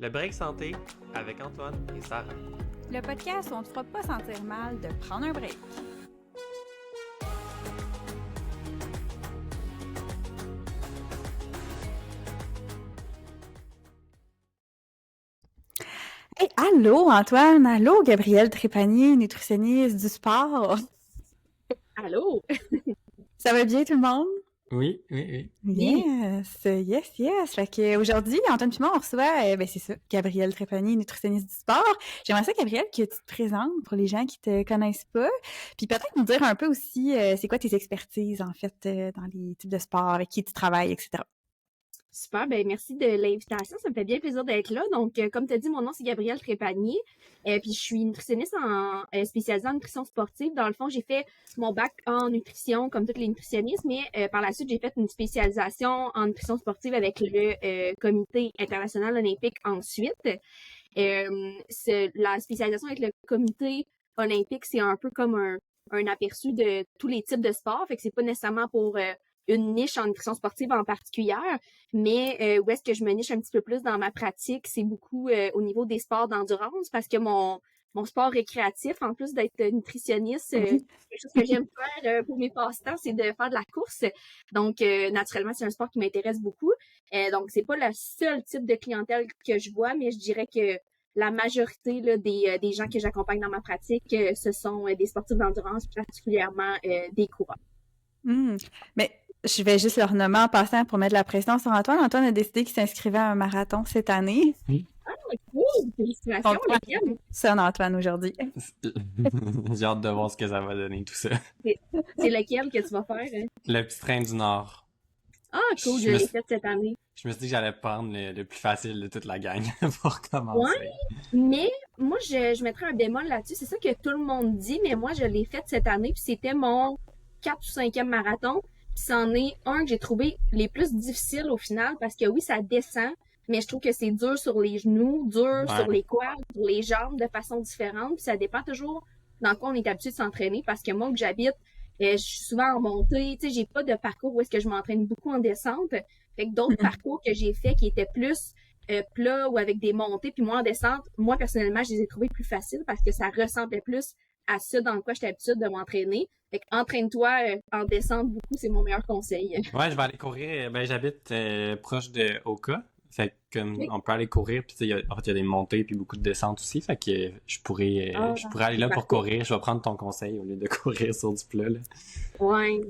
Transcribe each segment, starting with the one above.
Le break santé avec Antoine et Sarah. Le podcast où on ne te fera pas sentir mal de prendre un break. Hey, allô Antoine, allô Gabrielle Trépanier, nutritionniste du sport. Allô? Ça va bien tout le monde? Oui, oui. Yes. Fait que aujourd'hui, Antoine puis moi, on reçoit, c'est ça, Gabrielle Trépanier, nutritionniste du sport. J'aimerais ça, Gabrielle, que tu te présentes pour les gens qui te connaissent pas. Puis peut-être nous dire un peu aussi, c'est quoi tes expertises, en fait, dans les types de sport, avec qui tu travailles, etc. Super, merci de l'invitation. Ça me fait bien plaisir d'être là. Donc, comme tu as dit, mon nom, c'est Gabrielle Trépanier. Puis, je suis nutritionniste spécialisée en nutrition sportive. Dans le fond, j'ai fait mon bac en nutrition, comme toutes les nutritionnistes, mais par la suite, j'ai fait une spécialisation en nutrition sportive avec le Comité international olympique ensuite. La spécialisation avec le Comité olympique, c'est un peu comme un aperçu de tous les types de sports. Fait que c'est pas nécessairement pour une niche en nutrition sportive en particulier, mais où est-ce que je me niche un petit peu plus dans ma pratique, c'est beaucoup au niveau des sports d'endurance, parce que mon sport récréatif, en plus d'être nutritionniste, quelque chose que j'aime faire pour mes passe-temps, c'est de faire de la course. Donc, naturellement, c'est un sport qui m'intéresse beaucoup. Donc, c'est pas le seul type de clientèle que je vois, mais je dirais que la majorité là, des gens que j'accompagne dans ma pratique, ce sont des sportifs d'endurance, particulièrement des coureurs. Mais je vais juste leur nommer en passant pour mettre de la pression sur Antoine. Antoine a décidé qu'il s'inscrivait à un marathon cette année. Ah, cool! Félicitations, lequel? Son Antoine aujourd'hui. J'ai hâte de voir ce que ça va donner, tout ça. C'est lequel que tu vas faire? Hein? Le petit train du Nord. Ah, cool, je l'ai fait cette année. Je me suis dit que j'allais prendre le plus facile de toute la gang pour commencer. Ouais, mais moi, je mettrais un bémol là-dessus. C'est ça que tout le monde dit, mais moi, je l'ai fait cette année, puis c'était mon 4 ou 5e marathon. Puis c'en est un que j'ai trouvé les plus difficiles au final, parce que oui, ça descend, mais je trouve que c'est dur sur les genoux, dur sur les quads, sur les jambes de façon différente. Puis ça dépend toujours dans quoi on est habitué de s'entraîner, parce que moi, où j'habite, je suis souvent en montée, tu sais, j'ai pas de parcours où est-ce que je m'entraîne beaucoup en descente. Fait que d'autres parcours que j'ai fait qui étaient plus plats ou avec des montées, puis moi en descente, moi personnellement, je les ai trouvés plus faciles parce que ça ressemblait plus à ça dans quoi j'étais habituée de m'entraîner. Fait que entraîne-toi en descente beaucoup, c'est mon meilleur conseil. Ouais, je vais aller courir. J'habite proche de Oka. Fait que on peut aller courir, puis il y a des montées puis beaucoup de descentes aussi. Fait que je pourrais aller là pour courir. Je vais prendre ton conseil au lieu de courir sur du plat. Là. Ouais,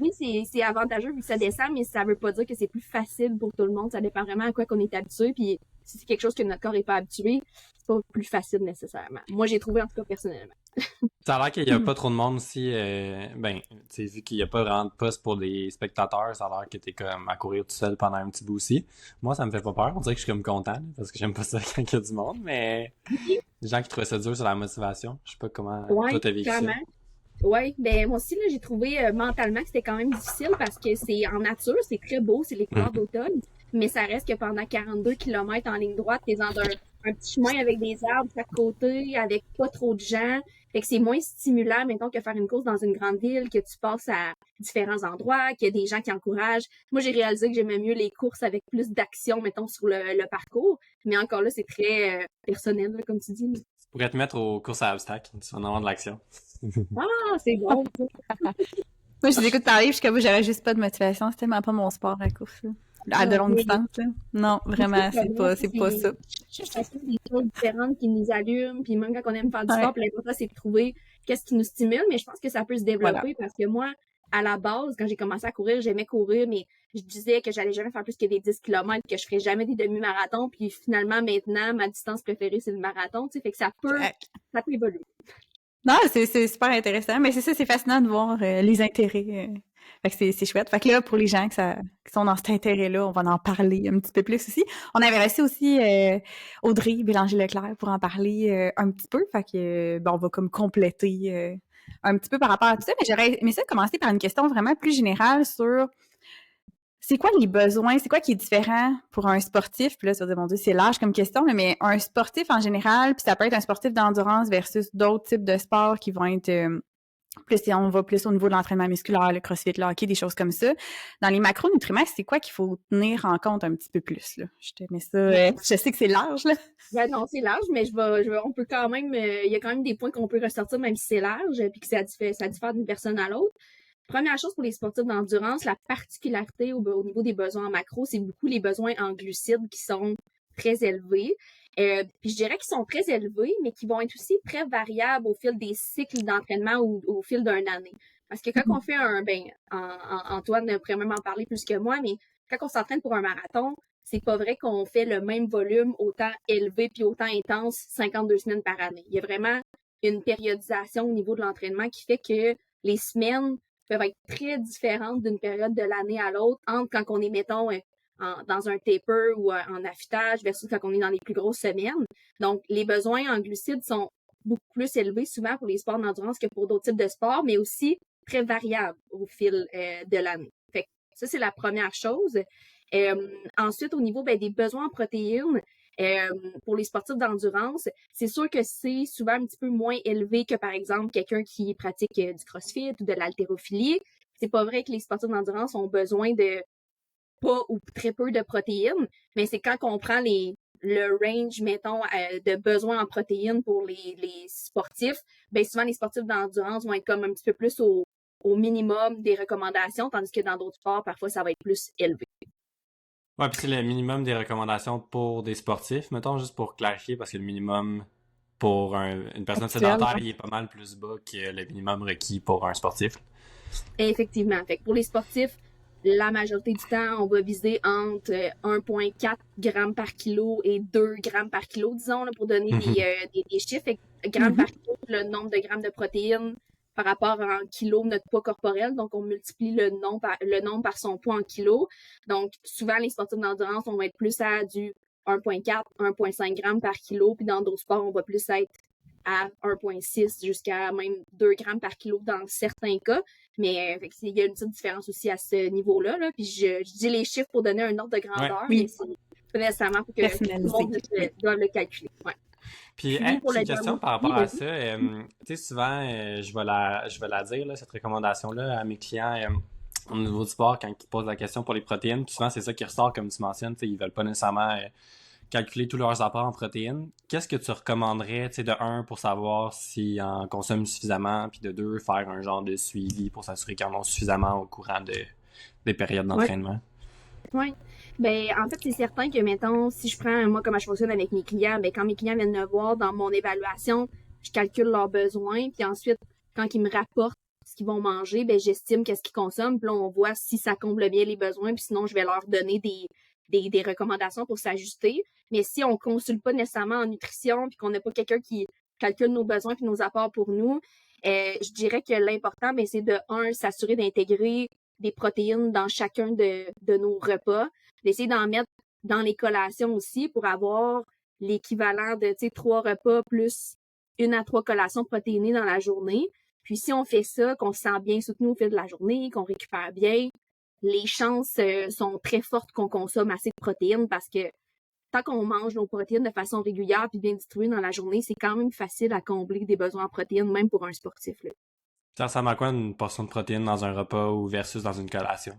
oui, c'est avantageux vu que ça descend, mais ça veut pas dire que c'est plus facile pour tout le monde. Ça dépend vraiment à quoi qu'on est habitué. Puis si c'est quelque chose que notre corps est pas habitué, c'est pas plus facile nécessairement. Moi, j'ai trouvé en tout cas personnellement. Ça a l'air qu'il y a pas trop de monde aussi. Tu sais, vu qu'il y a pas vraiment de poste pour les spectateurs, ça a l'air que t'es comme à courir tout seul pendant un petit bout aussi. Moi, ça me fait pas peur. On dirait que je suis comme content là, parce que j'aime pas ça quand il y a du monde, mais les gens qui trouvent ça dur sur la motivation, je sais pas comment toi t'as vécu clairement. Ça. Oui, moi aussi, là, j'ai trouvé mentalement que c'était quand même difficile parce que c'est en nature, c'est très beau, c'est les couleurs d'automne, mais ça reste que pendant 42 km en ligne droite, t'es dans un petit chemin avec des arbres à côté, avec pas trop de gens. Fait que c'est moins stimulant, mettons, que faire une course dans une grande ville, que tu passes à différents endroits, qu'il y a des gens qui encouragent. Moi, j'ai réalisé que j'aimais mieux les courses avec plus d'action, mettons, sur le parcours. Mais encore là, c'est très personnel, là, comme tu dis. Tu pourrais te mettre aux courses à obstacles, tu vas en avoir de l'action. Ah, c'est bon, ça. Moi, je t'écoute parler, jusqu'à vous, j'aurais juste pas de motivation. C'était tellement pas mon sport, la course. Là. À de longue distance, là. Non, vraiment, c'est pas ça. Je trouve des choses différentes qui nous allument, puis même quand on aime faire du sport, l'important, c'est de trouver qu'est-ce qui nous stimule, mais je pense que ça peut se développer parce que moi, à la base, quand j'ai commencé à courir, j'aimais courir, mais je disais que j'allais jamais faire plus que des 10 km, que je ferais jamais des demi-marathons, puis finalement, maintenant, ma distance préférée, c'est le marathon, tu sais, fait que ça peut évoluer. Non, c'est super intéressant, mais c'est ça, c'est fascinant de voir les intérêts. Fait que c'est chouette. Fait que là, pour les gens qui sont dans cet intérêt-là, on va en parler un petit peu plus aussi. On avait reçu aussi Audrey Bélanger-Leclerc pour en parler un petit peu. Fait que on va comme compléter un petit peu par rapport à tout ça. Mais j'aurais aimé ça commencer par une question vraiment plus générale sur c'est quoi les besoins, c'est quoi qui est différent pour un sportif? Puis là, tu vas dire, mon Dieu, c'est large comme question, là, mais un sportif en général, puis ça peut être un sportif d'endurance versus d'autres types de sports qui vont être Plus on va plus au niveau de l'entraînement musculaire, le crossfit, le hockey, des choses comme ça. Dans les macronutriments, c'est quoi qu'il faut tenir en compte un petit peu plus, là? Je te mets ça, je sais que c'est large, là. Ben non, c'est large, mais on peut quand même, il y a quand même des points qu'on peut ressortir, même si c'est large, puis que ça diffère d'une personne à l'autre. Première chose pour les sportifs d'endurance, la particularité au niveau des besoins en macro, c'est beaucoup les besoins en glucides qui sont très élevés. Puis je dirais qu'ils sont très élevés, mais qui vont être aussi très variables au fil des cycles d'entraînement ou au fil d'une année. Parce que quand on fait Antoine pourrait même en parler plus que moi, mais quand on s'entraîne pour un marathon, c'est pas vrai qu'on fait le même volume autant élevé puis autant intense 52 semaines par année. Il y a vraiment une périodisation au niveau de l'entraînement qui fait que les semaines peuvent être très différentes d'une période de l'année à l'autre, entre quand on est, mettons, dans un taper ou en affûtage versus quand on est dans les plus grosses semaines. Donc, les besoins en glucides sont beaucoup plus élevés souvent pour les sports d'endurance que pour d'autres types de sports, mais aussi très variables au fil de l'année. Fait que ça, c'est la première chose. Ensuite, au niveau des besoins en protéines, pour les sportifs d'endurance, c'est sûr que c'est souvent un petit peu moins élevé que, par exemple, quelqu'un qui pratique du crossfit ou de l'haltérophilie. C'est pas vrai que les sportifs d'endurance ont besoin de pas ou très peu de protéines, mais c'est quand on prend le range, mettons, de besoins en protéines pour les sportifs, souvent les sportifs d'endurance vont être comme un petit peu plus au minimum des recommandations, tandis que dans d'autres sports, parfois, ça va être plus élevé. Ouais, puis c'est le minimum des recommandations pour des sportifs, mettons, juste pour clarifier, parce que le minimum pour une personne sédentaire, il est pas mal plus bas que le minimum requis pour un sportif. Effectivement. Fait que pour les sportifs, la majorité du temps, on va viser entre 1,4 grammes par kilo et 2 grammes par kilo, disons, là, pour donner des chiffres. Fait que grammes par kilo, le nombre de grammes de protéines par rapport à un kilo de notre poids corporel. Donc, on multiplie le nombre par son poids en kilos. Donc, souvent, les sportifs d'endurance, on va être plus à du 1,4, 1,5 grammes par kilo. Puis dans d'autres sports, on va plus être à 1,6 jusqu'à même 2 grammes par kilo dans certains cas. Mais il y a une petite différence aussi à ce niveau-là. Là. Puis je dis les chiffres pour donner un ordre de grandeur, mais c'est pas nécessairement pour que tout le monde doive le calculer. Ouais. Puis, une question par rapport à ça. Tu sais, souvent, je vais la dire, là, cette recommandation-là, à mes clients au niveau du sport, quand ils posent la question pour les protéines. Puis souvent, c'est ça qui ressort, comme tu mentionnes. Ils veulent pas nécessairement calculer tous leurs apports en protéines. Qu'est-ce que tu recommanderais, de un, pour savoir s'ils en consomment suffisamment, puis de deux, faire un genre de suivi pour s'assurer qu'ils en ont suffisamment au courant des périodes d'entraînement? Oui. En fait, c'est certain que, mettons, si je prends, moi, comment je fonctionne avec mes clients, quand mes clients viennent me voir dans mon évaluation, je calcule leurs besoins, puis ensuite, quand ils me rapportent ce qu'ils vont manger, j'estime qu'est-ce qu'ils consomment, puis là, on voit si ça comble bien les besoins, puis sinon, je vais leur donner des recommandations pour s'ajuster. Mais si on consulte pas nécessairement en nutrition, puis qu'on n'a pas quelqu'un qui calcule nos besoins puis nos apports pour nous, je dirais que l'important, c'est de, s'assurer d'intégrer des protéines dans chacun de nos repas, d'essayer d'en mettre dans les collations aussi pour avoir l'équivalent de 3 repas plus 1 à 3 collations protéinées dans la journée. Puis si on fait ça, qu'on se sent bien soutenu au fil de la journée, qu'on récupère bien, les chances sont très fortes qu'on consomme assez de protéines parce que tant qu'on mange nos protéines de façon régulière puis bien distribuée dans la journée, c'est quand même facile à combler des besoins en protéines, même pour un sportif. Là. Ça ressemble à quoi une portion de protéines dans un repas ou versus dans une collation?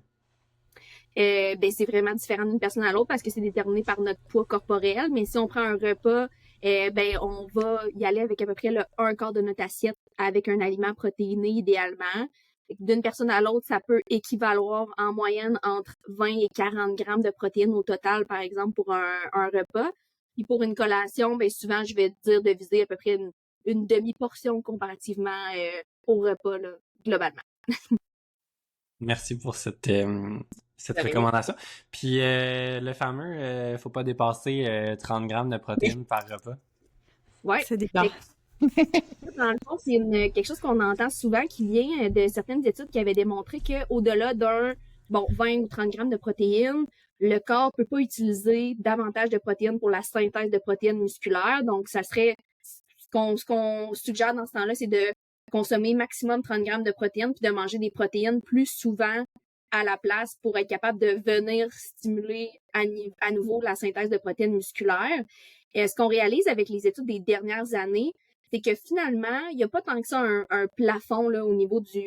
C'est vraiment différent d'une personne à l'autre parce que c'est déterminé par notre poids corporel. Mais si on prend un repas, on va y aller avec à peu près le 1/4 de notre assiette avec un aliment protéiné idéalement. D'une personne à l'autre, ça peut équivaloir en moyenne entre 20 et 40 grammes de protéines au total, par exemple, pour un repas. Puis pour une collation, souvent, je vais dire de viser à peu près une demi-portion comparativement au repas, là, globalement. Merci pour cette recommandation. Puis le fameux, faut pas dépasser 30 grammes de protéines par repas. Ouais. C'est des Dans le fond, c'est quelque chose qu'on entend souvent qui vient de certaines études qui avaient démontré qu'au-delà d'un 20 ou 30 grammes de protéines, le corps peut pas utiliser davantage de protéines pour la synthèse de protéines musculaires. Donc, ça serait ce qu'on suggère dans ce temps-là, c'est de consommer maximum 30 grammes de protéines puis de manger des protéines plus souvent à la place pour être capable de venir stimuler à nouveau la synthèse de protéines musculaires. Et ce qu'on réalise avec les études des dernières années, c'est que finalement, il n'y a pas tant que ça un plafond là, au niveau du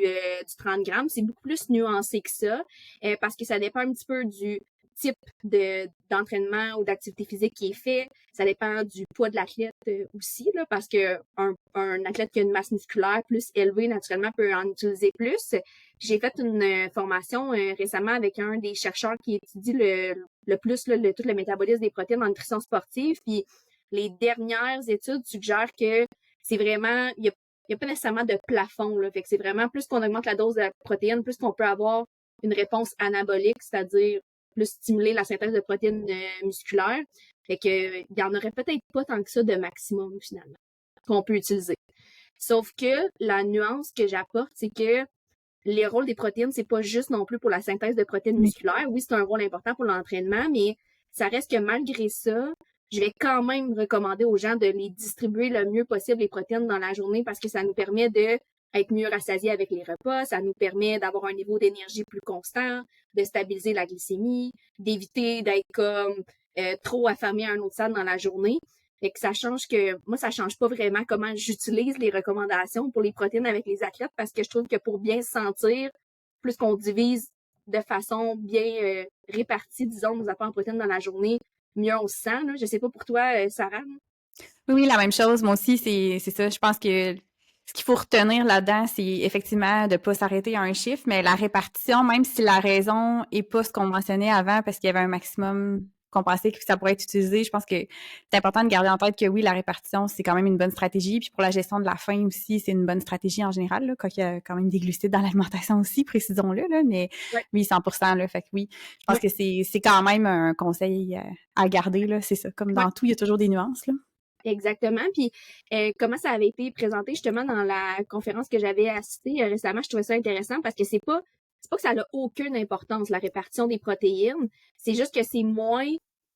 30 grammes. C'est beaucoup plus nuancé que ça, parce que ça dépend un petit peu du type d'entraînement ou d'activité physique qui est fait. Ça dépend du poids de l'athlète aussi, là, parce que un athlète qui a une masse musculaire plus élevée, naturellement, peut en utiliser plus. J'ai fait une formation récemment avec un des chercheurs qui étudie le plus là, tout le métabolisme des protéines en nutrition sportive. Puis les dernières études suggèrent que c'est vraiment, il y a pas nécessairement de plafond, là. Fait que c'est vraiment plus qu'on augmente la dose de la protéine, plus qu'on peut avoir une réponse anabolique, c'est-à-dire plus stimuler la synthèse de protéines musculaires. Fait que il y en aurait peut-être pas tant que ça de maximum, finalement, qu'on peut utiliser. Sauf que la nuance que j'apporte, c'est que les rôles des protéines, c'est pas juste non plus pour la synthèse de protéines musculaires. Oui, c'est un rôle important pour l'entraînement, mais ça reste que malgré ça, je vais quand même recommander aux gens de les distribuer le mieux possible, les protéines, dans la journée, parce que ça nous permet de être mieux rassasiés avec les repas, ça nous permet d'avoir un niveau d'énergie plus constant, de stabiliser la glycémie, d'éviter d'être comme trop affamé à un autre stade dans la journée. Fait que ça change moi, ça change pas vraiment comment j'utilise les recommandations pour les protéines avec les athlètes, parce que je trouve que pour bien se sentir, plus qu'on divise de façon bien répartie, disons, nos apports en protéines dans la journée, mieux on se sent, là. Je sais pas pour toi, Sarah. Oui, la même chose. Moi aussi, c'est ça. Je pense que ce qu'il faut retenir là-dedans, c'est effectivement de pas s'arrêter à un chiffre, mais la répartition, même si la raison est pas ce qu'on mentionnait avant, parce qu'il y avait un maximum qu'on pensait que ça pourrait être utilisé, je pense que c'est important de garder en tête que oui, la répartition, c'est quand même une bonne stratégie. Puis pour la gestion de la faim aussi, c'est une bonne stratégie en général, là, quand il y a quand même des glucides dans l'alimentation aussi, précisons-le, là, mais oui, 100%, là. Fait que oui, je pense que c'est quand même un conseil à garder, là. C'est ça. Comme dans tout, il y a toujours des nuances, là. Exactement. Puis comment ça avait été présenté justement dans la conférence que j'avais assistée récemment, je trouvais ça intéressant parce que c'est pas que ça n'a aucune importance, la répartition des protéines. C'est juste que c'est moins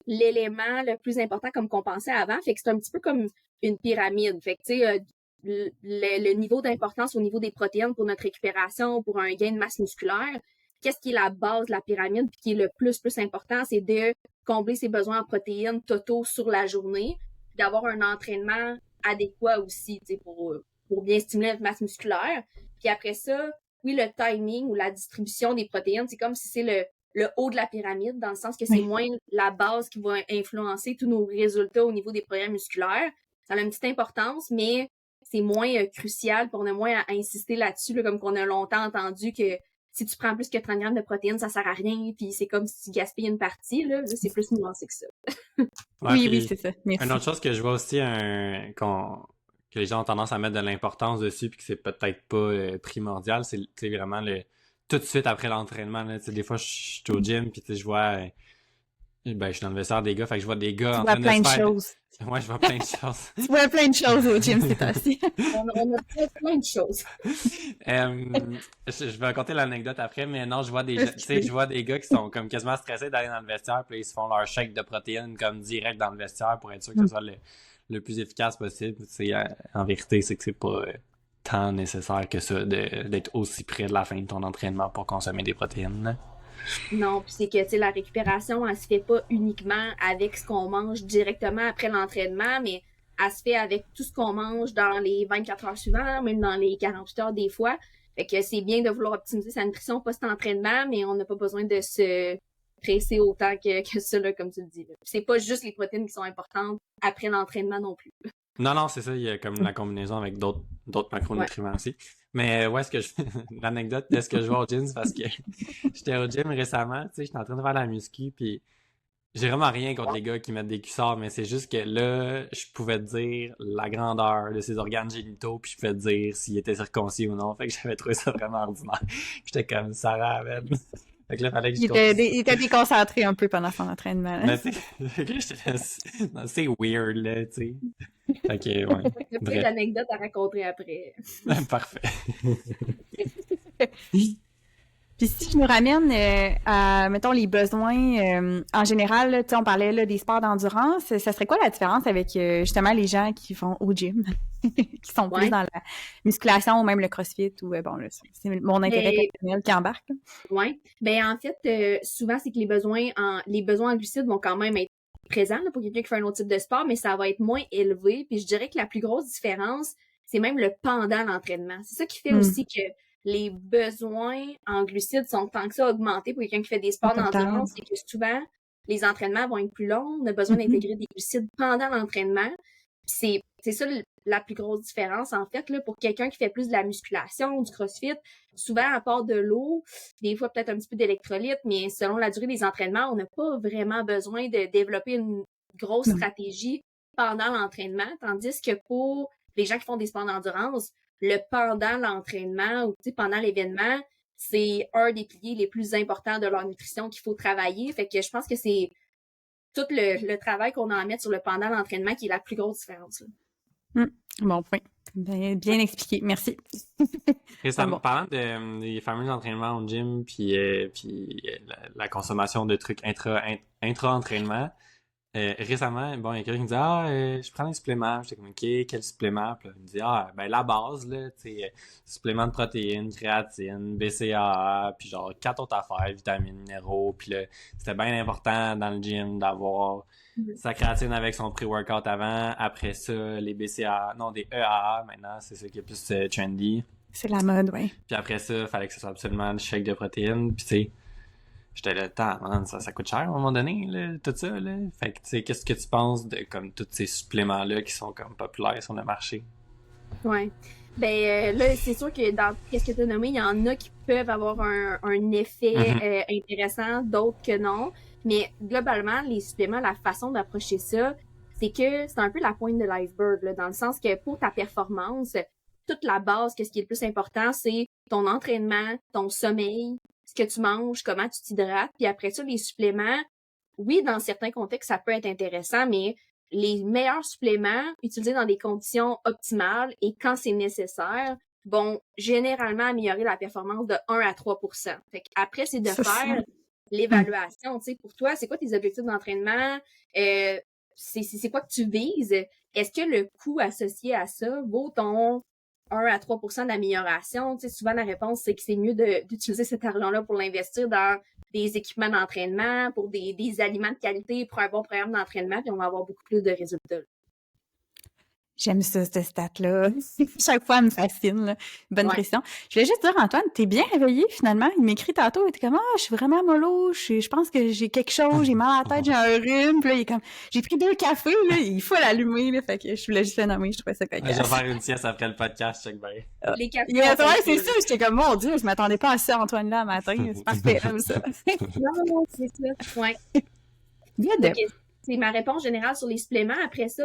l'élément le plus important comme qu'on pensait avant. Fait que c'est un petit peu comme une pyramide. Fait que tu sais, le niveau d'importance au niveau des protéines pour notre récupération, pour un gain de masse musculaire, qu'est-ce qui est la base de la pyramide puis qui est le plus important, c'est de combler ses besoins en protéines totaux sur la journée, d'avoir un entraînement adéquat aussi, tu sais, pour bien stimuler notre masse musculaire. Puis après ça, oui, le timing ou la distribution des protéines, c'est comme si c'est le haut de la pyramide, dans le sens que c'est moins la base qui va influencer tous nos résultats au niveau des programmes musculaires. Ça a une petite importance, mais c'est moins crucial, puis on a moins à insister là-dessus, là, comme qu'on a longtemps entendu que si tu prends plus que 30 grammes de protéines, ça sert à rien, puis c'est comme si tu gaspilles une partie, là c'est plus nuancé que ça. Oui, c'est ça. Merci. Une autre chose que je vois aussi, que les gens ont tendance à mettre de l'importance dessus, puis que c'est peut-être pas primordial, c'est vraiment tout de suite après l'entraînement. Là, des fois, je suis au gym, puis je vois... je suis dans le vestiaire des gars, fait que je vois des gars en train de plein de choses. Moi, je vois plein de choses. Tu vois plein de choses au gym, c'est assez. On a plein de choses. Je vais raconter l'anecdote après, mais non, je vois des gars qui sont comme quasiment stressés d'aller dans le vestiaire, puis ils se font leur shake de protéines comme direct dans le vestiaire pour être sûr que ce soit le plus efficace possible. En vérité, c'est que c'est pas tant nécessaire que ça d'être aussi près de la fin de ton entraînement pour consommer des protéines. Là. Non, puis c'est que tu sais, la récupération, elle se fait pas uniquement avec ce qu'on mange directement après l'entraînement, mais elle se fait avec tout ce qu'on mange dans les 24 heures suivantes, même dans les 48 heures des fois. Fait que c'est bien de vouloir optimiser sa nutrition post-entraînement, mais on n'a pas besoin de se presser autant que ça, là, comme tu le dis. Là. C'est pas juste les protéines qui sont importantes après l'entraînement non plus. Non, c'est ça, il y a comme la combinaison avec d'autres macronutriments aussi. Mais où est-ce que l'anecdote de ce que je vois au gym, c'est parce que j'étais au gym récemment, tu sais, j'étais en train de faire la muscu, puis j'ai vraiment rien contre les gars qui mettent des cuissards, mais c'est juste que là, je pouvais te dire la grandeur de ses organes génitaux, puis je pouvais te dire s'il était circoncis ou non, fait que j'avais trouvé ça vraiment ordinaire. J'étais comme Sarah, man. Fait que là, fallait que il était déconcentré un peu pendant son entraînement. Mais c'est weird, là, tu sais. Ok, ouais. Il y a plein d'anecdotes à raconter après. Parfait. Puis si je me ramène à, mettons, les besoins en général, là, on parlait là, des sports d'endurance, ça serait quoi la différence avec justement les gens qui vont au gym, qui sont plus dans la musculation ou même le crossfit ou bon, là, c'est mon intérêt personnel qui embarque. Oui. Ben en fait, souvent, c'est que les besoins en glucides vont quand même être présent là, pour quelqu'un qui fait un autre type de sport, mais ça va être moins élevé. Puis je dirais que la plus grosse différence, c'est même le pendant l'entraînement. C'est ça qui fait aussi que les besoins en glucides sont tant que ça augmentés pour quelqu'un qui fait des sports d'endurance. C'est que souvent, les entraînements vont être plus longs. On a besoin d'intégrer des glucides pendant l'entraînement. Puis c'est ça la plus grosse différence, en fait, là, pour quelqu'un qui fait plus de la musculation, du crossfit. Souvent, à part de l'eau, des fois peut-être un petit peu d'électrolytes, mais selon la durée des entraînements, on n'a pas vraiment besoin de développer une grosse stratégie pendant l'entraînement, tandis que pour les gens qui font des sports d'endurance, le pendant l'entraînement ou pendant l'événement, c'est un des piliers les plus importants de leur nutrition qu'il faut travailler. Fait que je pense que c'est tout le travail qu'on a à mettre sur le pendant l'entraînement qui est la plus grosse différence. Bon point. Bien expliqué. Merci. Parlant des fameux entraînements au gym puis la consommation de trucs intra-entraînement, récemment, il y a quelqu'un qui me dit je prends un supplément. J'étais comme OK, quel supplément? Puis là, il me dit la base, là, tu sais, supplément de protéines, créatine, BCAA, puis genre 4 autres affaires, vitamines, minéraux. Puis là, c'était bien important dans le gym d'avoir sa créatine avec son pré-workout avant. Après ça, les BCAA, non, des EAA maintenant, c'est ça qui est plus trendy. C'est la mode, oui. Puis après ça, il fallait que ce soit absolument le shake de protéines. Puis tu sais, j'étais là, ça coûte cher à un moment donné, là, tout ça, là. Fait que, tu sais, qu'est-ce que tu penses de, comme, tous ces suppléments-là qui sont, comme, populaires sur le marché? Ouais. Là, c'est sûr que dans qu'est-ce que tu as nommé, il y en a qui peuvent avoir un effet intéressant, d'autres que non. Mais globalement, les suppléments, la façon d'approcher ça, c'est que c'est un peu la pointe de l'iceberg, là, dans le sens que pour ta performance, toute la base, qu'est-ce qui est le plus important, c'est ton entraînement, ton sommeil, ce que tu manges, comment tu t'hydrates. Puis après ça, les suppléments, oui, dans certains contextes, ça peut être intéressant, mais les meilleurs suppléments utilisés dans des conditions optimales et quand c'est nécessaire vont généralement améliorer la performance de 1 à 3%. Fait qu'après, c'est de faire l'évaluation. Tu sais, pour toi, c'est quoi tes objectifs d'entraînement? C'est quoi que tu vises? Est-ce que le coût associé à ça vaut ton 1 à 3% d'amélioration? Tu sais, souvent, la réponse, c'est que c'est mieux d'utiliser cet argent-là pour l'investir dans des équipements d'entraînement, pour des aliments de qualité, pour un bon programme d'entraînement, puis on va avoir beaucoup plus de résultats. J'aime ça, cette stat-là. Chaque fois, elle me fascine. Là. Bonne pression. Je voulais juste dire, Antoine, t'es bien réveillé, finalement. Il m'écrit tantôt, il était comme « je suis vraiment mollo, je pense que j'ai quelque chose, j'ai mal à la tête, j'ai un rhume. » Puis là, il est comme « J'ai pris 2 cafés, là, il faut l'allumer. » là. Fait que je voulais juste le nommer, je trouvais ça cocasse. Je vais faire une sieste après le podcast, check bien. Les cafés. C'est ça, j'étais comme « Mon Dieu, je m'attendais pas à ça, Antoine-là, matin. C'est parfait, comme ça. » Non, c'est ça. Ouais. C'est ma réponse générale sur les suppléments. Après ça,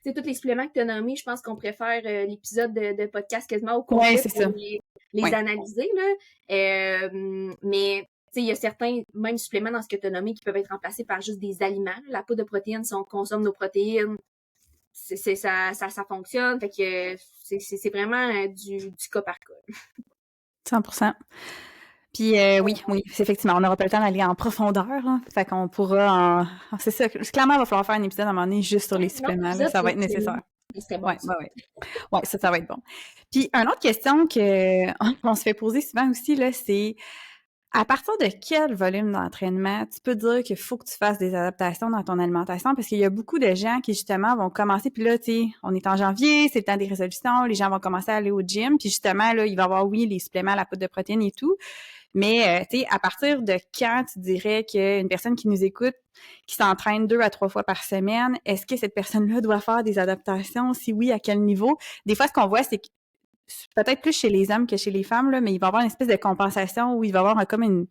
tous les suppléments que tu as nommés, je pense qu'on préfère l'épisode de podcast quasiment au complet pour les analyser. Là. Mais il y a certains, même suppléments dans ce que tu as nommé, qui peuvent être remplacés par juste des aliments. La poudre de protéines, si on consomme nos protéines, ça fonctionne. Fait que c'est vraiment du cas par cas. 100%. Puis oui, effectivement, on n'aura pas le temps d'aller en profondeur, là. Fait qu'on pourra c'est ça, clairement, il va falloir faire un épisode à un moment donné juste sur les suppléments, là, ça va être nécessaire. Ouais, ça va être bon. Puis, une autre question qu'on se fait poser souvent aussi, là, c'est à partir de quel volume d'entraînement tu peux dire qu'il faut que tu fasses des adaptations dans ton alimentation? Parce qu'il y a beaucoup de gens qui, justement, vont commencer, puis là, tu sais, on est en janvier, c'est le temps des résolutions, les gens vont commencer à aller au gym, puis justement, là, il va y avoir, oui, les suppléments, la poudre de protéines et tout, mais, tu sais, à partir de quand tu dirais qu'une personne qui nous écoute, qui s'entraîne 2 à 3 fois par semaine, est-ce que cette personne-là doit faire des adaptations? Si oui, à quel niveau? Des fois, ce qu'on voit, c'est que peut-être plus chez les hommes que chez les femmes, là, mais il va y avoir une espèce de compensation où il va y avoir comme une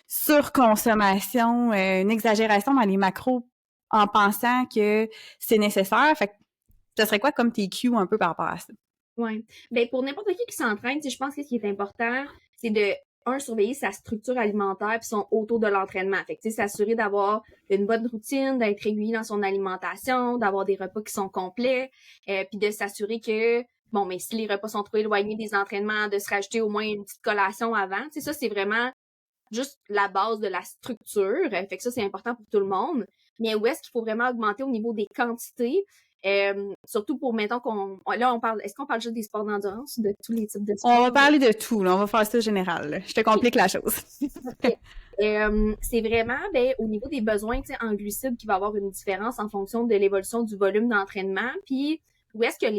surconsommation, une exagération dans les macros en pensant que c'est nécessaire. Fait que ce serait quoi comme tes cues un peu par rapport à ça? Oui. Pour n'importe qui s'entraîne, je pense que ce qui est important, c'est de surveiller sa structure alimentaire puis son autour de l'entraînement. Fait que, s'assurer d'avoir une bonne routine, d'être régulier dans son alimentation, d'avoir des repas qui sont complets, puis de s'assurer que, mais si les repas sont trop éloignés des entraînements, de se rajouter au moins une petite collation avant. Ça, c'est vraiment juste la base de la structure. Fait que ça, c'est important pour tout le monde. Mais où est-ce qu'il faut vraiment augmenter au niveau des quantités? Surtout pour, mettons là, est-ce qu'on parle juste des sports d'endurance ou de tous les types de sports? On va parler de tout, là. On va faire ça général, là. Je te complique la chose. C'est vraiment, au niveau des besoins, tu sais, en glucides, qu'il va y avoir une différence en fonction de l'évolution du volume d'entraînement. Puis, où est-ce que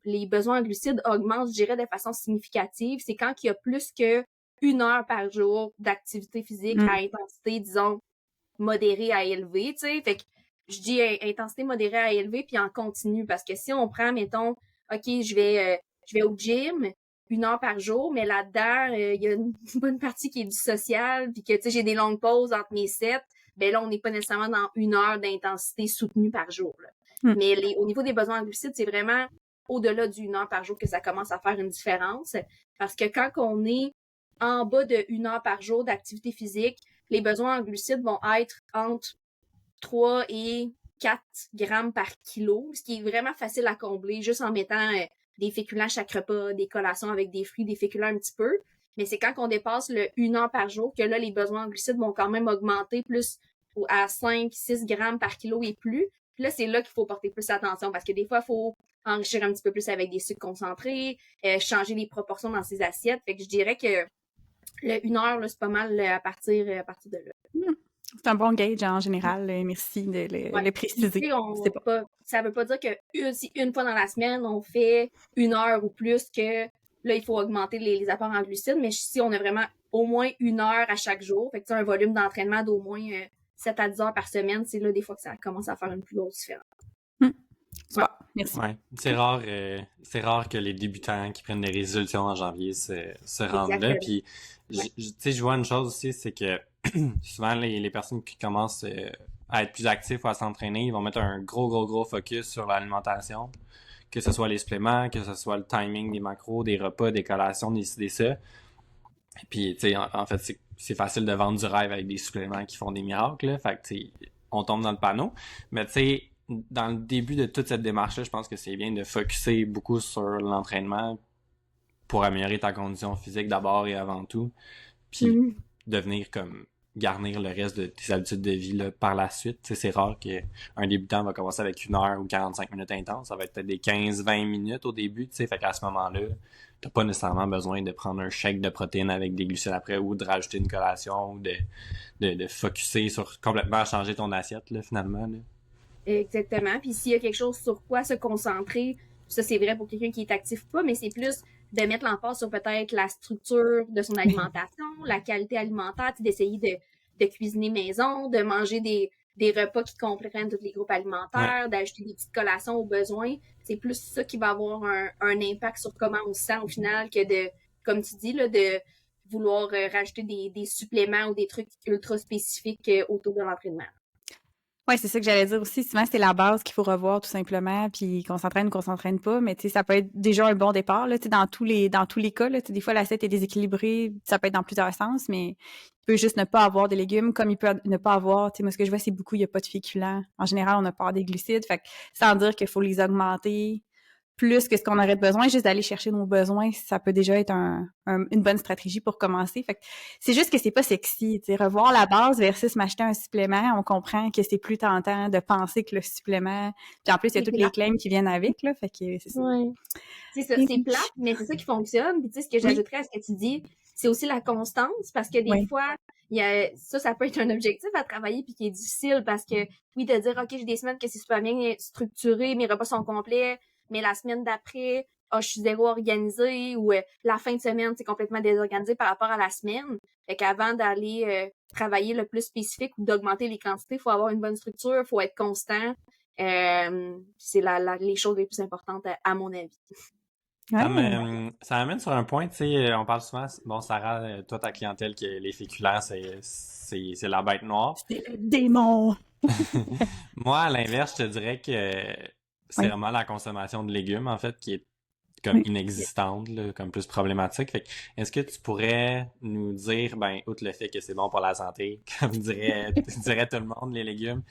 les besoins en glucides augmentent, je dirais, de façon significative? C'est quand il y a plus que 1 heure par jour d'activité physique à intensité, disons, modérée à élevée, tu sais. Fait que je dis intensité modérée à élevée, puis en continu. Parce que si on prend, mettons, OK, je vais au gym 1 heure par jour, mais là-dedans, il y a une bonne partie qui est du social, puis que, tu sais, j'ai des longues pauses entre mes sets, ben là, on n'est pas nécessairement dans 1 heure d'intensité soutenue par jour, là. Mais au niveau des besoins en glucides, c'est vraiment au-delà d'1 heure par jour que ça commence à faire une différence. Parce que quand on est en bas de 1 heure par jour d'activité physique, les besoins en glucides vont être entre 3 et 4 grammes par kilo, ce qui est vraiment facile à combler juste en mettant des féculents chaque repas, des collations avec des fruits, des féculents un petit peu. Mais c'est quand on dépasse le 1 heure par jour que là, les besoins en glucides vont quand même augmenter plus à 5-6 grammes par kilo et plus. Puis là, c'est là qu'il faut porter plus attention parce que des fois, il faut enrichir un petit peu plus avec des sucres concentrés, changer les proportions dans ses assiettes. Fait que je dirais que le 1 heure, là, c'est pas mal à partir de là. C'est un bon gauge en général. Merci de le préciser. Ça veut pas dire que si une fois dans la semaine, on fait 1 heure ou plus que là, il faut augmenter les apports en glucides. Mais si on a vraiment au moins 1 heure à chaque jour, fait que un volume d'entraînement d'au moins 7 à 10 heures par semaine, c'est là des fois que ça commence à faire une plus grosse différence. Merci. Ouais. C'est rare que les débutants qui prennent des résolutions en janvier se rendent là. Puis, je vois une chose aussi, c'est que souvent, les personnes qui commencent à être plus actifs ou à s'entraîner, ils vont mettre un gros focus sur l'alimentation. Que ce soit les suppléments, que ce soit le timing des macros, des repas, des collations, des ça. Puis, tu sais, en fait, c'est facile de vendre du rêve avec des suppléments qui font des miracles, là. Fait que, tu sais, on tombe dans le panneau. Mais, tu sais, dans le début de toute cette démarche-là, je pense que c'est bien de focusser beaucoup sur l'entraînement pour améliorer ta condition physique d'abord et avant tout. Puis, de venir comme garnir le reste de tes habitudes de vie là, par la suite. T'sais, c'est rare qu'un débutant va commencer avec 1 heure ou 45 minutes intenses. Ça va être peut-être des 15-20 minutes au début. Fait qu'à ce moment-là, t'as pas nécessairement besoin de prendre un shake de protéines avec des glucides après ou de rajouter une collation ou de focusser sur complètement changer ton assiette là, finalement. Là. Exactement. Puis s'il y a quelque chose sur quoi se concentrer, ça c'est vrai pour quelqu'un qui est actif ou pas, mais c'est plus de mettre l'emphase sur peut-être la structure de son alimentation, la qualité alimentaire, d'essayer de cuisiner maison, de manger des repas qui comprennent tous les groupes alimentaires, d'ajouter des petites collations aux besoins. C'est plus ça qui va avoir un impact sur comment on se sent au final que de, comme tu dis, là, de vouloir rajouter des suppléments ou des trucs ultra spécifiques autour de l'entraînement. Oui, c'est ça que j'allais dire aussi. Souvent, c'est la base qu'il faut revoir tout simplement, puis qu'on s'entraîne ou qu'on s'entraîne pas. Mais tu sais, ça peut être déjà un bon départ. Là, dans tous les cas, là, des fois, l'assiette est déséquilibrée. Ça peut être dans plusieurs sens, mais il peut juste ne pas avoir des légumes, comme il peut ne pas avoir. Moi, ce que je vois, c'est beaucoup, il n'y a pas de féculents. En général, on a pas des glucides. Fait que, sans dire qu'il faut les augmenter plus que ce qu'on aurait besoin, juste d'aller chercher nos besoins, ça peut déjà être une bonne stratégie pour commencer. Fait que c'est juste que c'est pas sexy, tu sais, revoir la base versus m'acheter un supplément, on comprend que c'est plus tentant de penser que le supplément, puis en plus, il y a toutes les claims qui viennent avec, là, fait que c'est ça. Ouais. C'est ça, c'est plate, mais c'est ça qui fonctionne. Puis tu sais, ce que j'ajouterais à ce que tu dis, c'est aussi la constance, parce que des fois, ça peut être un objectif à travailler puis qui est difficile parce que, oui, de dire, OK, j'ai des semaines que c'est super bien structuré, mes repas sont complets, mais la semaine d'après, je suis zéro organisée ou la fin de semaine, c'est complètement désorganisé par rapport à la semaine. Fait qu'avant d'aller travailler le plus spécifique ou d'augmenter les quantités, il faut avoir une bonne structure, il faut être constant. C'est les choses les plus importantes à mon avis. Ça amène sur un point, tu sais, on parle souvent, bon, Sarah, toi, ta clientèle, que les féculents, c'est la bête noire. C'est le démon! Moi, à l'inverse, je te dirais que c'est vraiment la consommation de légumes, en fait, qui est comme inexistante, là, comme plus problématique. Fait que, est-ce que tu pourrais nous dire, outre le fait que c'est bon pour la santé, comme dirait tout le monde, les légumes,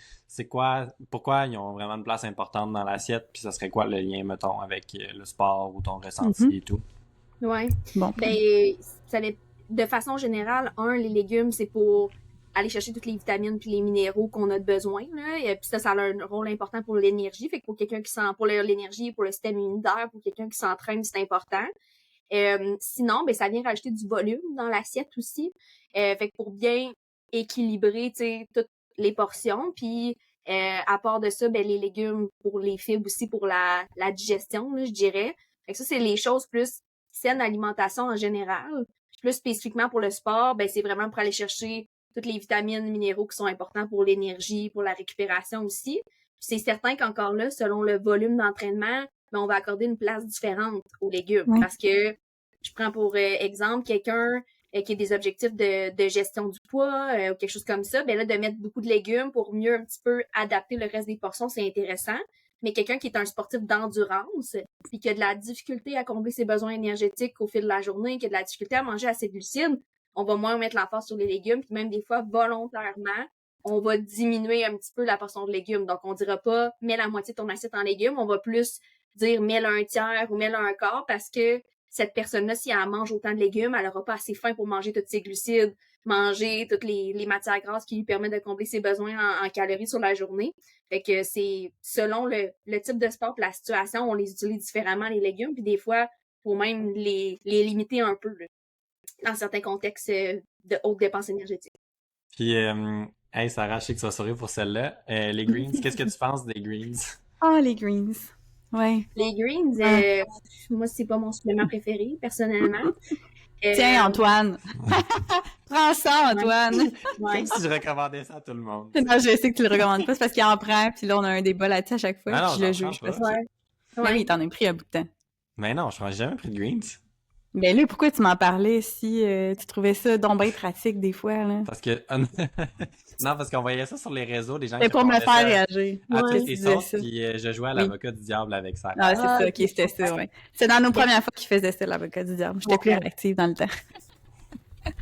pourquoi ils ont vraiment une place importante dans l'assiette, puis ça serait quoi le lien, mettons, avec le sport ou ton ressenti et tout? Ouais. Bon. De façon générale, les légumes, c'est pour aller chercher toutes les vitamines puis les minéraux qu'on a de besoin, là. Et puis ça a un rôle important pour l'énergie. Fait que pour quelqu'un qui pour l'énergie, pour le système immunitaire, pour quelqu'un qui s'entraîne, c'est important. Sinon, ben ça vient rajouter du volume dans l'assiette aussi. Fait que pour bien équilibrer, tu sais, toutes les portions. Puis à part de ça, ben les légumes pour les fibres aussi, pour la digestion, là, je dirais. Fait que ça, c'est les choses plus saines d'alimentation en général. Plus spécifiquement pour le sport, ben c'est vraiment pour aller chercher toutes les vitamines, minéraux qui sont importants pour l'énergie, pour la récupération aussi. Puis c'est certain qu'encore là, selon le volume d'entraînement, ben on va accorder une place différente aux légumes. Oui. Parce que je prends pour exemple quelqu'un qui a des objectifs de gestion du poids ou quelque chose comme ça, ben là, de mettre beaucoup de légumes pour mieux un petit peu adapter le reste des portions, c'est intéressant. Mais quelqu'un qui est un sportif d'endurance, puis qui a de la difficulté à combler ses besoins énergétiques au fil de la journée, qui a de la difficulté à manger assez de glucides, on va moins mettre l'emphase sur les légumes, puis même des fois, volontairement, on va diminuer un petit peu la portion de légumes. Donc, on dira pas « mets la moitié de ton assiette en légumes », on va plus dire « mets-le un tiers » ou « mets-le un quart » parce que cette personne-là, si elle mange autant de légumes, elle aura pas assez faim pour manger tous ses glucides, manger toutes les matières grasses qui lui permettent de combler ses besoins en calories sur la journée. Fait que c'est selon le type de sport et la situation, on les utilise différemment, les légumes, puis des fois, faut même les limiter un peu, là, dans certains contextes de haute dépense énergétique. Puis, hey Sarah, je sais que tu vas sourire pour celle-là. Les greens, qu'est-ce que tu penses des greens? Ah, les greens. Ouais. Les greens, moi, c'est pas mon supplément préféré, personnellement. Tiens, Antoine. Prends ça, Antoine. Ouais. Comme si je recommandais ça à tout le monde. Non, je sais que tu le recommandes pas, c'est parce qu'il en prend, puis là, on a un débat là-dessus à chaque fois. Ah non, puis je le j'en juge prends parce pas. que. Ouais. Oui, il t'en a pris un bout de temps. Mais non, je n'ai jamais pris de greens. Mais là, pourquoi tu m'en parlais si tu trouvais ça donc bien pratique des fois, là? Parce que... non, parce qu'on voyait ça sur les réseaux, des gens C'est qui pour me recommandaient faire ça réagir. à Ouais, toutes tu les disais sauces, ça. puis je jouais à Oui. l'avocat du diable avec ça. Ah, c'est ça, ok, ok. c'était ça, ouais. C'est dans nos premières fois qu'ils faisaient ça, l'avocat du diable. J'étais plus Ouais. réactive dans le temps.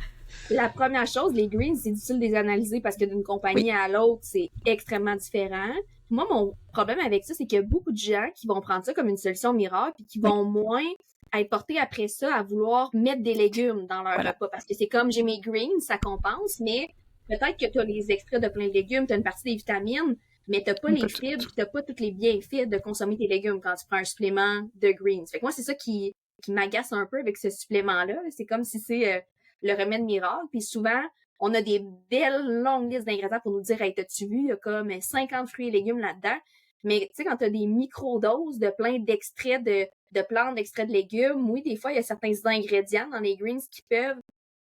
La première chose, les greens, c'est difficile de les analyser parce que d'une compagnie à l'autre, c'est extrêmement différent. Moi, mon problème avec ça, c'est qu'il y a beaucoup de gens qui vont prendre ça comme une solution miracle puis qui vont moins être portés après ça à vouloir mettre des légumes dans leur Voilà. repas. Parce que c'est comme j'ai mes greens, ça compense, mais peut-être que tu as les extraits de plein de légumes, tu as une partie des vitamines, mais t'as pas les fibres, t'as pas tous les bienfaits de consommer tes légumes quand tu prends un supplément de greens. Fait que moi, c'est ça qui m'agace un peu avec ce supplément-là. C'est comme si c'est le remède miracle. Puis souvent, on a des belles longues listes d'ingrédients pour nous dire « Hey, t'as-tu vu? Il y a comme 50 fruits et légumes là-dedans. » Mais tu sais, quand t'as des micro-doses de plein d'extraits de plantes, d'extraits de légumes, oui, des fois, il y a certains ingrédients dans les greens qui peuvent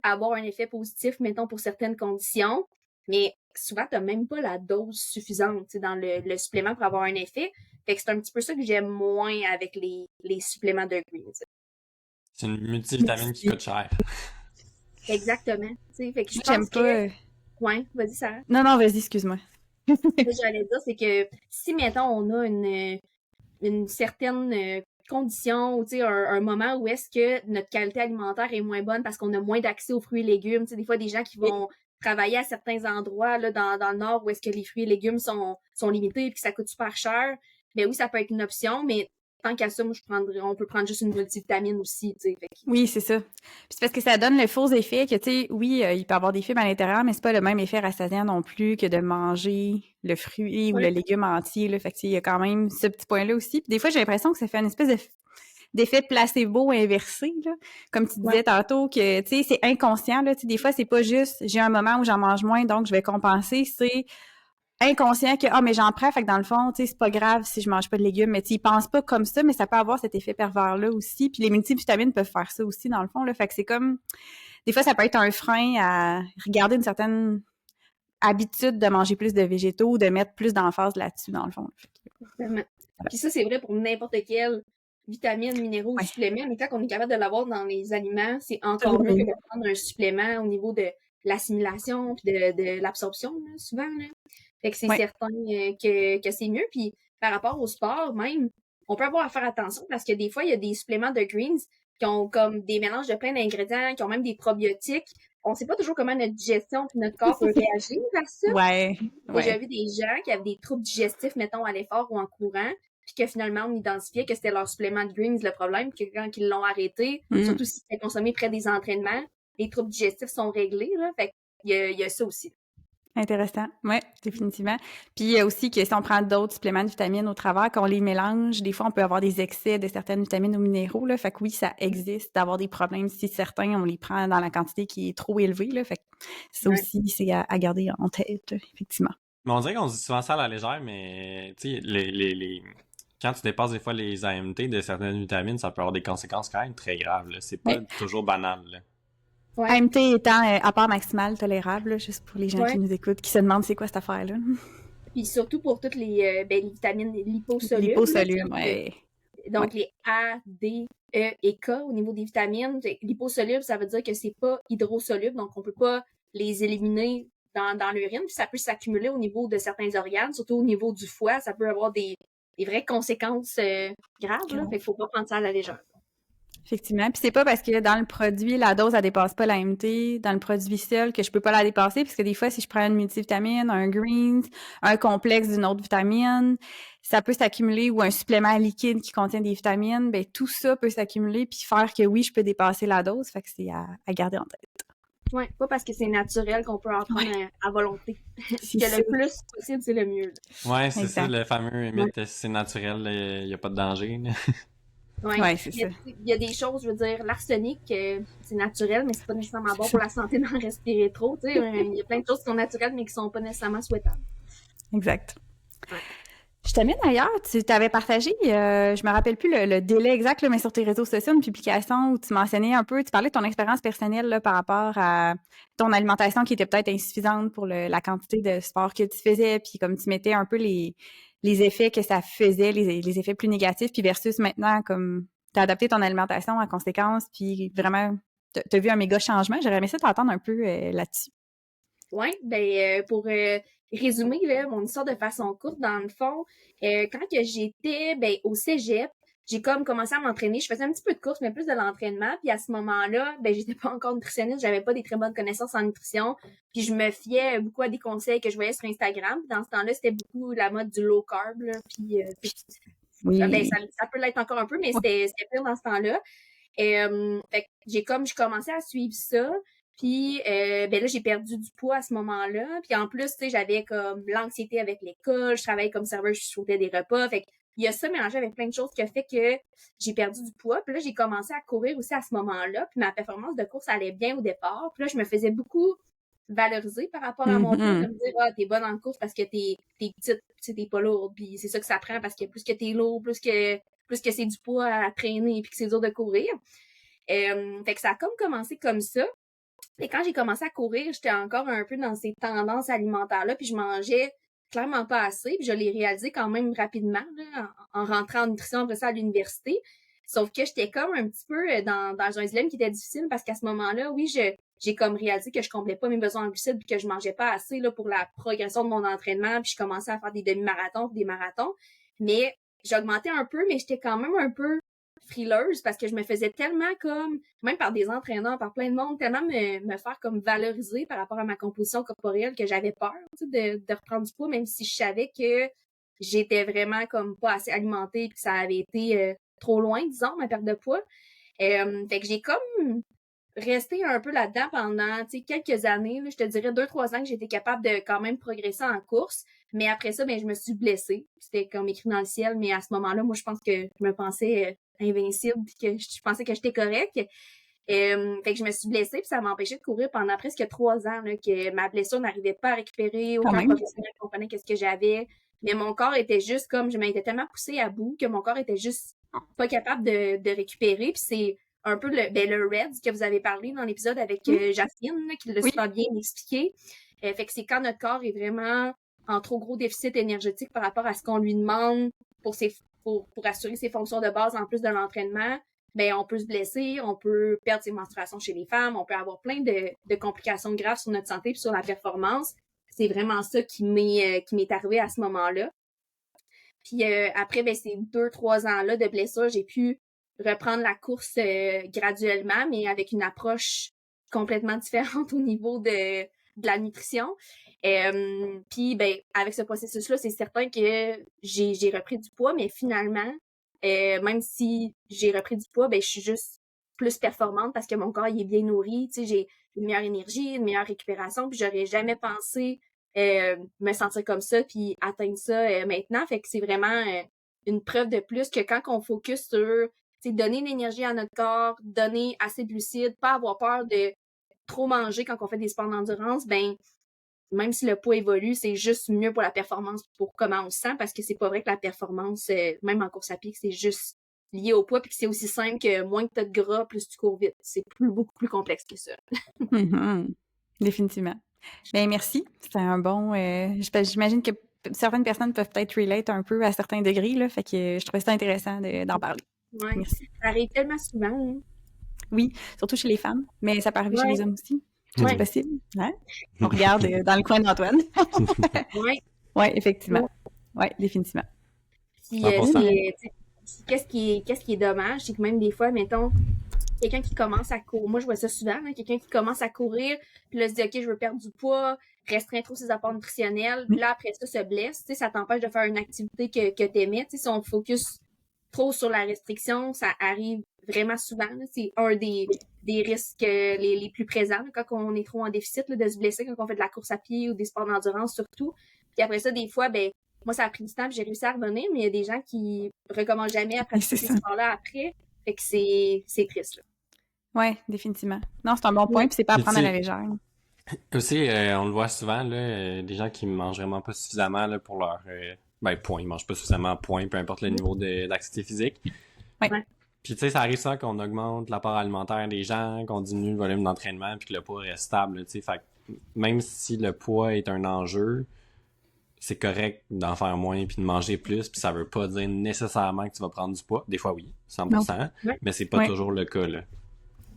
avoir un effet positif, mettons, pour certaines conditions. Mais souvent, t'as même pas la dose suffisante, tu sais, dans le supplément pour avoir un effet. Fait que c'est un petit peu ça que j'aime moins avec les suppléments de greens. C'est une multivitamine qui coûte cher. Exactement. Tu sais, fait que je J'aime pense pas. que... Ouais, vas-y, Sarah. Non, non, vas-y, excuse-moi. Ce que j'allais dire, c'est que si, mettons, on a une certaine condition ou tu sais, un moment où est-ce que notre qualité alimentaire est moins bonne parce qu'on a moins d'accès aux fruits et légumes. Tu sais, des fois, des gens qui vont travailler à certains endroits là, dans le nord où est-ce que les fruits et légumes sont limités et que ça coûte super cher. Ben oui, ça peut être une option, mais tant qu'à ça, moi, on peut prendre juste une multivitamine aussi, tu sais. Fait que... Oui, c'est ça. Puis c'est parce que ça donne le faux effet que, tu sais, oui, il peut y avoir des fibres à l'intérieur, mais c'est pas le même effet rassasiant non plus que de manger le fruit ou le légume entier, là. Fait que, il y a quand même ce petit point-là aussi. Puis des fois, j'ai l'impression que ça fait une espèce d'effet placebo inversé, là. Comme tu disais tantôt, que, tu sais, c'est inconscient, là. Tu sais, des fois, c'est pas juste, j'ai un moment où j'en mange moins, donc je vais compenser. C'est inconscient que mais j'en prends, fait que dans le fond, tu sais, c'est pas grave si je mange pas de légumes, mais tu y penses pas comme ça, mais ça peut avoir cet effet pervers là aussi, puis les multivitamines peuvent faire ça aussi dans le fond là, fait que c'est comme des fois ça peut être un frein à regarder une certaine habitude de manger plus de végétaux ou de mettre plus d'emphase là-dessus dans le fond. Exactement. Puis ça c'est vrai pour n'importe quelle vitamine, minéraux ou supplément, mais quand on est capable de l'avoir dans les aliments, c'est encore mieux que de prendre un supplément au niveau de l'assimilation puis de l'absorption là, souvent là. Fait que c'est certain que c'est mieux. Puis par rapport au sport, même, on peut avoir à faire attention parce que des fois, il y a des suppléments de greens qui ont comme des mélanges de plein d'ingrédients, qui ont même des probiotiques. On sait pas toujours comment notre digestion et notre corps peut réagir à ça. J'ai déjà vu des gens qui avaient des troubles digestifs, mettons, à l'effort ou en courant, puis que finalement, on identifiait que c'était leur supplément de greens le problème, puis que quand ils l'ont arrêté, surtout si c'était consommé près des entraînements, les troubles digestifs sont réglés, là. Fait qu'il y a ça aussi. Intéressant. Oui, définitivement. Puis il y a aussi que si on prend d'autres suppléments de vitamines au travers, qu'on les mélange, des fois, on peut avoir des excès de certaines vitamines ou minéraux, là. Fait que oui, ça existe d'avoir des problèmes si certains, on les prend dans la quantité qui est trop élevée, là. Fait que ça Ouais. aussi, c'est à garder en tête, effectivement. Mais on dirait qu'on se dit souvent ça à la légère, mais tu sais, quand tu dépasses des fois les AMT de certaines vitamines, ça peut avoir des conséquences quand même très graves, là. C'est pas Oui. toujours banal, là. Ouais. AMT étant apport maximal tolérable, là, juste pour les gens Ouais. qui nous écoutent, qui se demandent c'est quoi cette affaire-là. Puis surtout pour toutes les vitamines liposolubles. Liposoluble, Là, ouais. donc les A, D, E et K au niveau des vitamines. Liposoluble, ça veut dire que c'est pas hydrosoluble, donc on peut pas les éliminer dans l'urine. Puis ça peut s'accumuler au niveau de certains organes, surtout au niveau du foie. Ça peut avoir des vraies conséquences graves. Là, fait qu'il faut pas prendre ça à la légère. Effectivement. Puis c'est pas parce que dans le produit, la dose, elle dépasse pas l'AMT, dans le produit seul, que je peux pas la dépasser, parce que des fois, si je prends une multivitamine, un greens, un complexe d'une autre vitamine, ça peut s'accumuler, ou un supplément liquide qui contient des vitamines, ben tout ça peut s'accumuler puis faire que oui, je peux dépasser la dose. Fait que c'est à garder en tête. Ouais, pas parce que c'est naturel qu'on peut en prendre à volonté. C'est que ça. le plus possible, c'est le mieux. Là. Ouais, c'est ça, Exact. le fameux mythe, c'est naturel, il y a pas de danger, là. Ouais. Ouais, c'est ça. Il y a des choses, je veux dire, l'arsenic, c'est naturel, mais c'est pas nécessairement bon C'est pour la santé d'en respirer trop. Tu sais, il y a plein de choses qui sont naturelles, mais qui sont pas nécessairement souhaitables. Exact. Ouais. Je t'amène ailleurs. Tu t'avais partagé, je me rappelle plus le délai exact, là, mais sur tes réseaux sociaux, une publication où tu mentionnais un peu, tu parlais de ton expérience personnelle là, par rapport à ton alimentation qui était peut-être insuffisante pour la quantité de sport que tu faisais, puis comme tu mettais un peu les effets que ça faisait, les effets plus négatifs, puis versus maintenant, comme tu as adapté ton alimentation en conséquence, puis vraiment, tu as vu un méga changement. J'aurais aimé ça t'entendre un peu là-dessus. Oui, ben pour résumer là, mon histoire de façon courte, dans le fond, quand que j'étais au cégep, j'ai comme commencé à m'entraîner. Je faisais un petit peu de course, mais plus de l'entraînement. Puis à ce moment-là, j'étais pas encore nutritionniste, j'avais pas des très bonnes connaissances en nutrition. Puis je me fiais beaucoup à des conseils que je voyais sur Instagram. Puis dans ce temps-là, c'était beaucoup la mode du low carb. Là, puis Oui. ça peut l'être encore un peu, mais c'était pire dans ce temps-là. Fait que j'ai commencé à suivre ça. Puis là, j'ai perdu du poids à ce moment-là. Puis en plus, tu sais, j'avais comme l'anxiété avec l'école, je travaillais comme serveuse, je sautais des repas. Fait que il y a ça mélangé avec plein de choses qui a fait que j'ai perdu du poids. Puis là, j'ai commencé à courir aussi à ce moment-là. Puis ma performance de course allait bien au départ. Puis là, je me faisais beaucoup valoriser par rapport à mon poids, de me dire ah, t'es bonne en course parce que t'es petite, t'es pas lourde. Puis c'est ça que ça prend parce que plus que t'es lourd, plus que c'est du poids à traîner puis que c'est dur de courir. Fait que ça a comme commencé comme ça. Et quand j'ai commencé à courir, j'étais encore un peu dans ces tendances alimentaires-là, puis je mangeais clairement pas assez, puis je l'ai réalisé quand même rapidement, là, en rentrant en nutrition après ça à l'université. Sauf que j'étais comme un petit peu dans un dilemme qui était difficile parce qu'à ce moment-là, oui, j'ai comme réalisé que je comblais pas mes besoins en glucides puis que je mangeais pas assez là, pour la progression de mon entraînement, puis je commençais à faire des demi-marathons puis des marathons. Mais j'augmentais un peu, mais j'étais quand même un peu frileuse parce que je me faisais tellement comme, même par des entraîneurs, par plein de monde, tellement me faire comme valoriser par rapport à ma composition corporelle que j'avais peur de reprendre du poids, même si je savais que j'étais vraiment comme pas assez alimentée et que ça avait été trop loin, disons, ma perte de poids. Fait que j'ai comme resté un peu là-dedans pendant quelques années. Là, je te dirais 2-3 ans que j'étais capable de quand même progresser en course. Mais après ça, je me suis blessée. C'était comme écrit dans le ciel, mais à ce moment-là, moi, je pense que je me pensais invincible puis que je pensais que j'étais correcte. Fait que je me suis blessée puis ça m'a empêché de courir pendant presque 3 ans, là, que ma blessure n'arrivait pas à récupérer, aucun professionnel comprenait qu'est-ce que j'avais. Mais mon corps était juste comme, je m'étais tellement poussée à bout que mon corps était juste pas capable de récupérer. Puis c'est un peu le REDS que vous avez parlé dans l'épisode avec Jacqueline, là, qui l'a super bien expliqué. Fait que c'est quand notre corps est vraiment en trop gros déficit énergétique par rapport à ce qu'on lui demande pour assurer ses fonctions de base en plus de l'entraînement, on peut se blesser, on peut perdre ses menstruations chez les femmes, on peut avoir plein de complications graves sur notre santé et sur la performance. C'est vraiment ça qui m'est arrivé à ce moment-là. Puis après, ces 2-3 ans-là de blessure, j'ai pu reprendre la course graduellement, mais avec une approche complètement différente au niveau de la nutrition. Puis avec ce processus-là, c'est certain que j'ai repris du poids, mais finalement, même si j'ai repris du poids, je suis juste plus performante parce que mon corps il est bien nourri, j'ai une meilleure énergie, une meilleure récupération, puis j'aurais jamais pensé me sentir comme ça puis atteindre ça maintenant. Fait que c'est vraiment une preuve de plus que quand on focus sur donner de l'énergie à notre corps, donner assez de glucides, pas avoir peur de trop manger quand on fait des sports d'endurance, ben même si le poids évolue, c'est juste mieux pour la performance, pour comment on se sent, parce que c'est pas vrai que la performance, même en course à pied, que c'est juste lié au poids, puis que c'est aussi simple que moins que t'as de gras, plus tu cours vite. C'est beaucoup plus complexe que ça. Définitivement. Ben, merci. C'était un bon... j'imagine que certaines personnes peuvent peut-être relate un peu à certains degrés, là, fait que je trouvais ça intéressant d'en parler. Ouais. Merci. Ça arrive tellement souvent. Hein. Oui, surtout chez les femmes, mais ça peut arriver chez les hommes aussi. Ouais. C'est possible. Hein? On regarde dans le coin d'Antoine. Ouais. Oui, effectivement. Oui, définitivement. Puis, 100%. qu'est-ce qui est dommage, c'est que même des fois, mettons, quelqu'un qui commence à courir, moi je vois ça souvent, hein, quelqu'un qui commence à courir, puis là se dit ok, je veux perdre du poids, restreint trop ses apports nutritionnels, puis là après ça se blesse, ça t'empêche de faire une activité que t'aimais, si on focus trop sur la restriction, ça arrive vraiment souvent, là. C'est un des risques les plus présents là, quand on est trop en déficit, là, de se blesser quand on fait de la course à pied ou des sports d'endurance surtout. Puis après ça, des fois, ben moi ça a pris du temps, puis j'ai réussi à revenir, mais il y a des gens qui recommencent jamais à pratiquer ces sports-là après. Fait que c'est triste, là. Oui, définitivement. Non, c'est un bon point, puis c'est pas à prendre à la légère. Aussi, on le voit souvent, là, des gens qui mangent vraiment pas suffisamment là, pour leur point. Ils mangent pas suffisamment point, peu importe le niveau d'activité physique. Ouais. Puis tu sais, ça arrive souvent qu'on augmente l'apport alimentaire des gens, qu'on diminue le volume d'entraînement, puis que le poids reste stable. Tu sais, fait que même si le poids est un enjeu, c'est correct d'en faire moins puis de manger plus, puis ça veut pas dire nécessairement que tu vas prendre du poids. Des fois oui, 100%, mais c'est pas toujours le cas, là.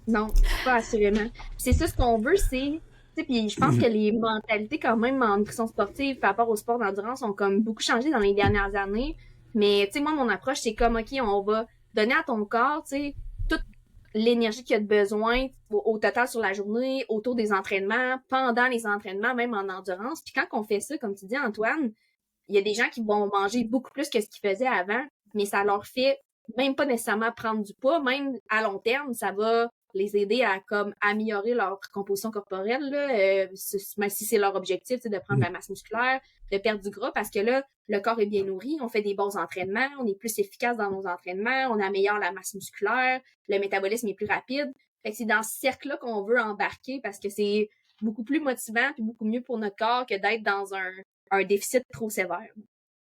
Non, pas assurément. C'est ça, ce qu'on veut, c'est... Puis je pense que les mentalités quand même en nutrition sportive par rapport au sport d'endurance ont comme beaucoup changé dans les dernières années. Mais tu sais, moi, mon approche, c'est comme, OK, on va donner à ton corps, tu sais, toute l'énergie qu'il a de besoin au total sur la journée, autour des entraînements, pendant les entraînements, même en endurance. Puis quand on fait ça, comme tu dis, Antoine, il y a des gens qui vont manger beaucoup plus que ce qu'ils faisaient avant, mais ça leur fait même pas nécessairement prendre du poids, même à long terme, ça va les aider à comme améliorer leur composition corporelle, là, si c'est leur objectif, de prendre de la masse musculaire, de perdre du gras, parce que là, le corps est bien nourri, on fait des bons entraînements, on est plus efficace dans nos entraînements, on améliore la masse musculaire, le métabolisme est plus rapide. Fait que c'est dans ce cercle-là qu'on veut embarquer parce que c'est beaucoup plus motivant et beaucoup mieux pour notre corps que d'être dans un déficit trop sévère.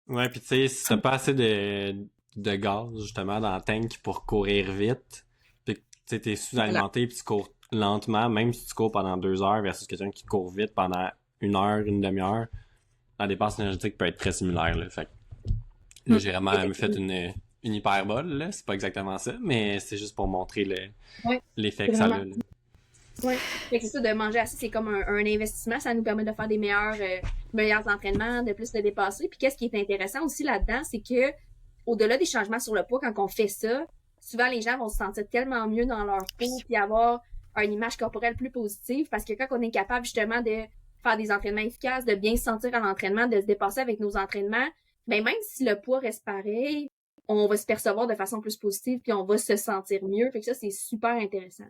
Ouais, puis tu sais, si t'as pas assez de gaz, justement, dans le tank pour courir vite, puis tu sais, t'es sous-alimenté puis tu cours lentement, même si tu cours pendant 2 heures versus quelqu'un qui court vite pendant 1 heure, une demi-heure, la dépense énergétique peut être très similaire, là. Fait que là, j'ai vraiment fait une hyperbole, là. C'est pas exactement ça, mais c'est juste pour montrer l'effet que ça a, là. Oui, c'est ça, de manger assez, c'est comme un investissement, ça nous permet de faire des meilleurs entraînements, de plus se dépasser. Puis qu'est-ce qui est intéressant aussi là-dedans, c'est que au-delà des changements sur le poids, quand on fait ça, souvent les gens vont se sentir tellement mieux dans leur peau puis avoir une image corporelle plus positive parce que quand on est capable justement de faire des entraînements efficaces, de bien se sentir à l'entraînement, de se dépasser avec nos entraînements, ben même si le poids reste pareil, on va se percevoir de façon plus positive puis on va se sentir mieux. Fait que ça, c'est super intéressant.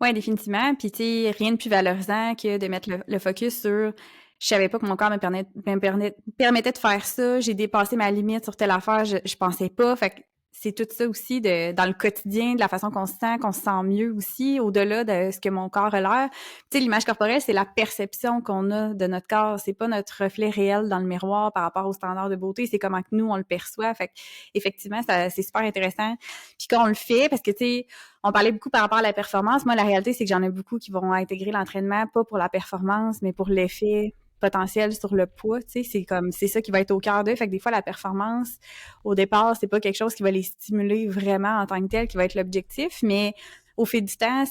Oui, définitivement. Puis, tu sais, rien de plus valorisant que de mettre le focus sur « je savais pas que mon corps me permettait de faire ça, j'ai dépassé ma limite sur telle affaire, je pensais pas. » Fait que c'est tout ça aussi dans le quotidien, de la façon qu'on se sent mieux aussi, au-delà de ce que mon corps a l'air. Tu sais, l'image corporelle, c'est la perception qu'on a de notre corps. C'est pas notre reflet réel dans le miroir par rapport aux standards de beauté, c'est comment que nous, on le perçoit. Fait que, effectivement, c'est super intéressant. Puis quand on le fait, parce que, tu sais, on parlait beaucoup par rapport à la performance. Moi, la réalité, c'est que j'en ai beaucoup qui vont intégrer l'entraînement, pas pour la performance, mais pour l'effet potentiel sur le poids, tu sais, c'est ça qui va être au cœur d'eux. Fait que des fois, la performance, au départ, c'est pas quelque chose qui va les stimuler vraiment en tant que tel, qui va être l'objectif, mais au fil du temps,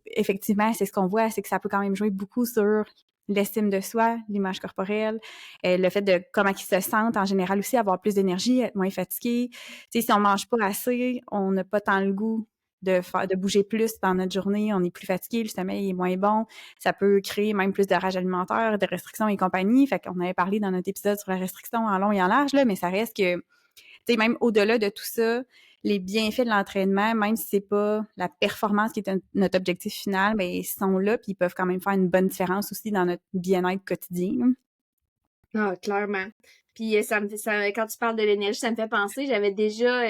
effectivement, c'est ce qu'on voit, c'est que ça peut quand même jouer beaucoup sur l'estime de soi, l'image corporelle, le fait de comment ils se sentent en général aussi, avoir plus d'énergie, être moins fatigué. Tu sais, si on mange pas assez, on n'a pas tant le goût de bouger plus dans notre journée, on est plus fatigué, le sommeil est moins bon, ça peut créer même plus de rage alimentaire, de restrictions et compagnie. Fait qu'on avait parlé dans notre épisode sur la restriction en long et en large, là, mais ça reste que, tu sais, même au-delà de tout ça, les bienfaits de l'entraînement, même si c'est pas la performance qui est notre objectif final, mais ils sont là puis ils peuvent quand même faire une bonne différence aussi dans notre bien-être quotidien. Ah, clairement. Puis quand tu parles de l'énergie, ça me fait penser, j'avais déjà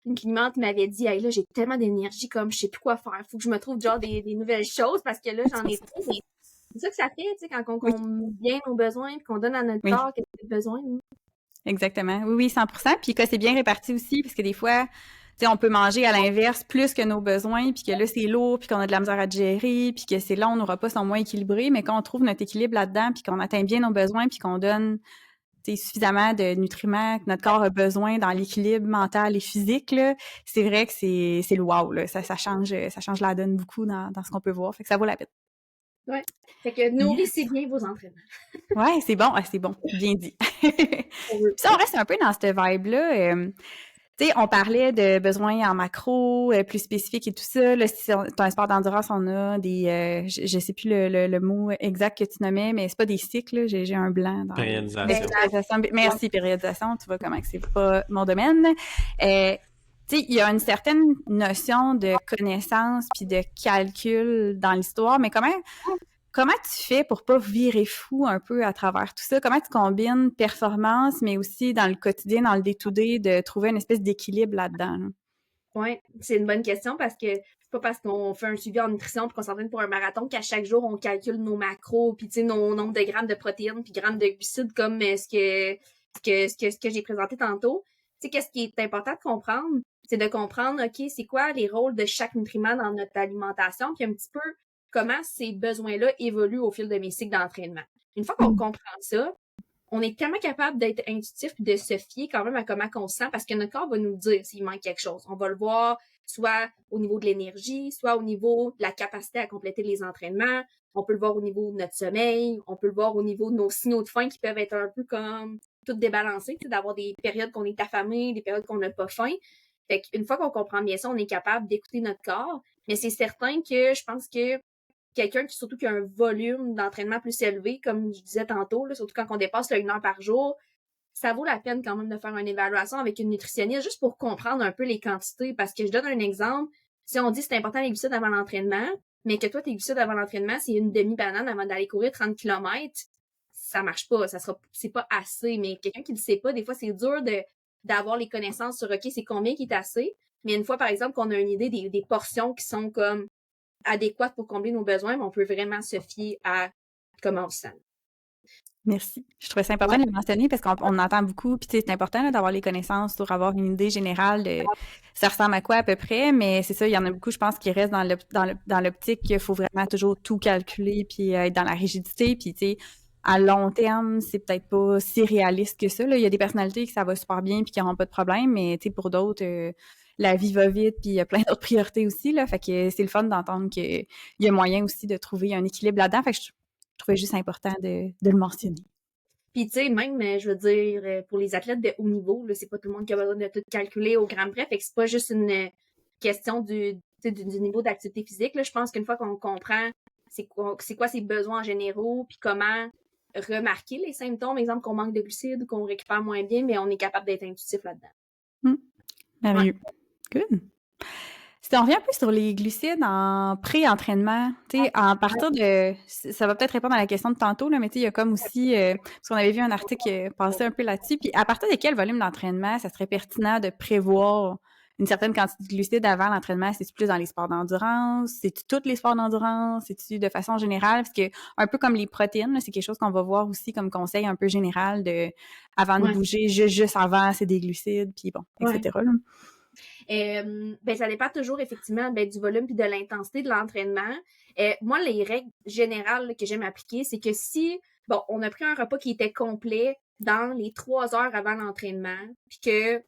une cliente m'avait dit, hey, là, j'ai tellement d'énergie, comme je sais plus quoi faire. Faut que je me trouve genre des nouvelles choses parce que là, j'en ai trop. Mais c'est ça que ça fait, tu sais, quand on Oui. compte bien nos besoins puis qu'on donne à notre Oui. corps qu'est-ce qu'il a besoin. Exactement. Oui, 100%. Puis que c'est bien réparti aussi, parce que des fois, tu sais, on peut manger à l'inverse plus que nos besoins, puis que là, c'est lourd, puis qu'on a de la misère à digérer, puis que c'est long, nos repas sont moins équilibrés, mais quand on trouve notre équilibre là-dedans, puis qu'on atteint bien nos besoins, puis qu'on donne suffisamment de nutriments que notre corps a besoin dans l'équilibre mental et physique, là, c'est vrai que c'est le wow, là. Ça change la donne beaucoup dans ce qu'on peut voir. Fait que ça vaut la peine. Ouais. Fait que nourrissez bien vos entraînements. Ouais, c'est bon. Ah, c'est bon. Bien dit. Puis ça, on reste un peu dans cette vibe-là. Tu sais, on parlait de besoins en macro, plus spécifiques et tout ça. Là, si t'as un sport d'endurance, on a des... je sais plus le mot exact que tu nommais, mais c'est pas des cycles, là. J'ai un blanc dans... Périodisation. Merci, périodisation. Tu vois comment que c'est pas mon domaine. Tu sais, il y a une certaine notion de connaissance puis de calcul dans l'histoire, mais comment tu fais pour pas virer fou un peu à travers tout ça? Comment tu combines performance, mais aussi dans le quotidien, dans le day-to-day, de trouver une espèce d'équilibre là-dedans? Là? Oui, c'est une bonne question parce que c'est pas parce qu'on fait un suivi en nutrition puis qu'on s'entraîne pour un marathon qu'à chaque jour, on calcule nos macros puis, tu sais, nos nombres de grammes de protéines puis grammes de glucides comme ce que j'ai présenté tantôt. Tu sais, qu'est-ce qui est important de comprendre? C'est de comprendre, OK, c'est quoi les rôles de chaque nutriment dans notre alimentation puis un petit peu comment ces besoins-là évoluent au fil de mes cycles d'entraînement. Une fois qu'on comprend ça, on est tellement capable d'être intuitif et de se fier quand même à comment on se sent parce que notre corps va nous le dire s'il manque quelque chose. On va le voir soit au niveau de l'énergie, soit au niveau de la capacité à compléter les entraînements. On peut le voir au niveau de notre sommeil. On peut le voir au niveau de nos signaux de faim qui peuvent être un peu comme tout débalancés, tu sais, d'avoir des périodes qu'on est affamé, des périodes qu'on n'a pas faim. Fait qu'une fois qu'on comprend bien ça, on est capable d'écouter notre corps. Mais c'est certain que je pense que quelqu'un surtout qui a un volume d'entraînement plus élevé, comme je disais tantôt, là, surtout quand on dépasse là, 1 heure par jour, ça vaut la peine quand même de faire une évaluation avec une nutritionniste juste pour comprendre un peu les quantités. Parce que je donne un exemple, si on dit c'est important les glucides avant l'entraînement, mais que toi, tes glucides avant l'entraînement, c'est une demi-banane avant d'aller courir 30 km, ça marche pas, c'est pas assez. Mais quelqu'un qui le sait pas, des fois, c'est dur d'avoir les connaissances sur OK, c'est combien qui est assez. Mais une fois, par exemple, qu'on a une idée des portions qui sont comme adéquate pour combler nos besoins, mais on peut vraiment se fier à comment on se sent. Merci. Je trouvais ça important de le mentionner parce qu'on entend beaucoup, puis c'est important là, d'avoir les connaissances pour avoir une idée générale de ça ressemble à quoi à peu près, mais c'est ça, il y en a beaucoup, je pense, qui restent dans l'optique qu'il faut vraiment toujours tout calculer puis être dans la rigidité, puis tu sais, à long terme, c'est peut-être pas si réaliste que ça. Là. Il y a des personnalités qui ça va super bien puis qui n'auront pas de problème, mais tu sais, pour d'autres... la vie va vite, puis il y a plein d'autres priorités aussi, là. Fait que c'est le fun d'entendre qu'il y a moyen aussi de trouver un équilibre là-dedans. Fait que je trouvais juste important de le mentionner. Puis tu sais, même, je veux dire, pour les athlètes de haut niveau, là, c'est pas tout le monde qui a besoin de tout calculer au gramme près. Fait que c'est pas juste une question du niveau d'activité physique. Là. Je pense qu'une fois qu'on comprend c'est quoi ses besoins en généraux, puis comment remarquer les symptômes, exemple qu'on manque de glucides, qu'on récupère moins bien, mais on est capable d'être intuitif là-dedans. Merveilleux. Good. Si on revient un peu sur les glucides en pré-entraînement, tu sais, à partir de... Ça va peut-être répondre à la question de tantôt, là, mais tu sais, il y a comme aussi... parce qu'on avait vu un article passer un peu là-dessus, puis à partir de quel volume d'entraînement ça serait pertinent de prévoir une certaine quantité de glucides avant l'entraînement? C'est-tu plus dans les sports d'endurance? C'est-tu tous les sports d'endurance? C'est-tu de façon générale? Parce que, un peu comme les protéines, là, c'est quelque chose qu'on va voir aussi comme conseil un peu général de avant de bouger, juste avant, c'est des glucides, puis bon, etc. Là. Ça dépend toujours effectivement du volume puis de l'intensité de l'entraînement. Moi, les règles générales là, que j'aime appliquer, c'est que si on a pris un repas qui était complet dans les 3 heures avant l'entraînement, puis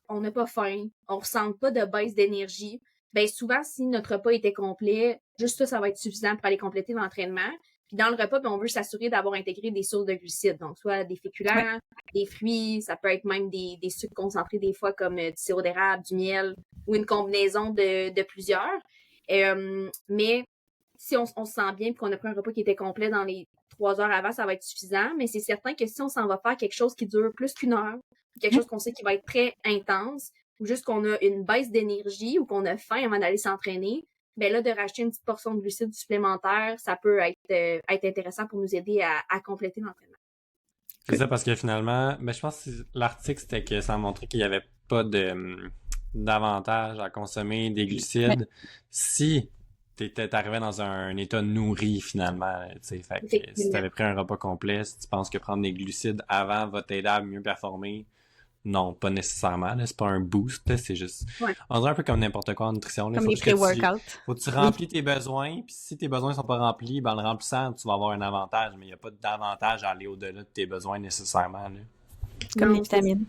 qu'on n'a pas faim, on ressent pas de baisse d'énergie, souvent, si notre repas était complet, juste ça va être suffisant pour aller compléter l'entraînement. Puis dans le repas, on veut s'assurer d'avoir intégré des sources de glucides, donc soit des féculents, des fruits, ça peut être même des sucres concentrés des fois comme du sirop d'érable, du miel ou une combinaison de plusieurs. Mais si on se sent bien et qu'on a pris un repas qui était complet dans les 3 heures avant, ça va être suffisant. Mais c'est certain que si on s'en va faire quelque chose qui dure plus qu'1 heure, quelque chose qu'on sait qui va être très intense, ou juste qu'on a une baisse d'énergie ou qu'on a faim avant d'aller s'entraîner, ben là, de racheter une petite portion de glucides supplémentaires, ça peut être intéressant pour nous aider à compléter l'entraînement. C'est ça, parce que finalement, je pense que l'article, c'était que ça montrait qu'il n'y avait pas d'avantage à consommer des glucides si t'étais arrivé dans un état nourri, finalement. Fait que si t'avais pris un repas complet, si tu penses que prendre des glucides avant va t'aider à mieux performer, non, pas nécessairement. Là, c'est pas un boost, là, c'est juste... On dirait un peu comme n'importe quoi en nutrition. Là. Comme les pré-workouts. Faut que tu remplis tes besoins, puis si tes besoins sont pas remplis, en le remplissant, tu vas avoir un avantage, mais il n'y a pas d'avantage à aller au-delà de tes besoins nécessairement. Là. Comme les vitamines.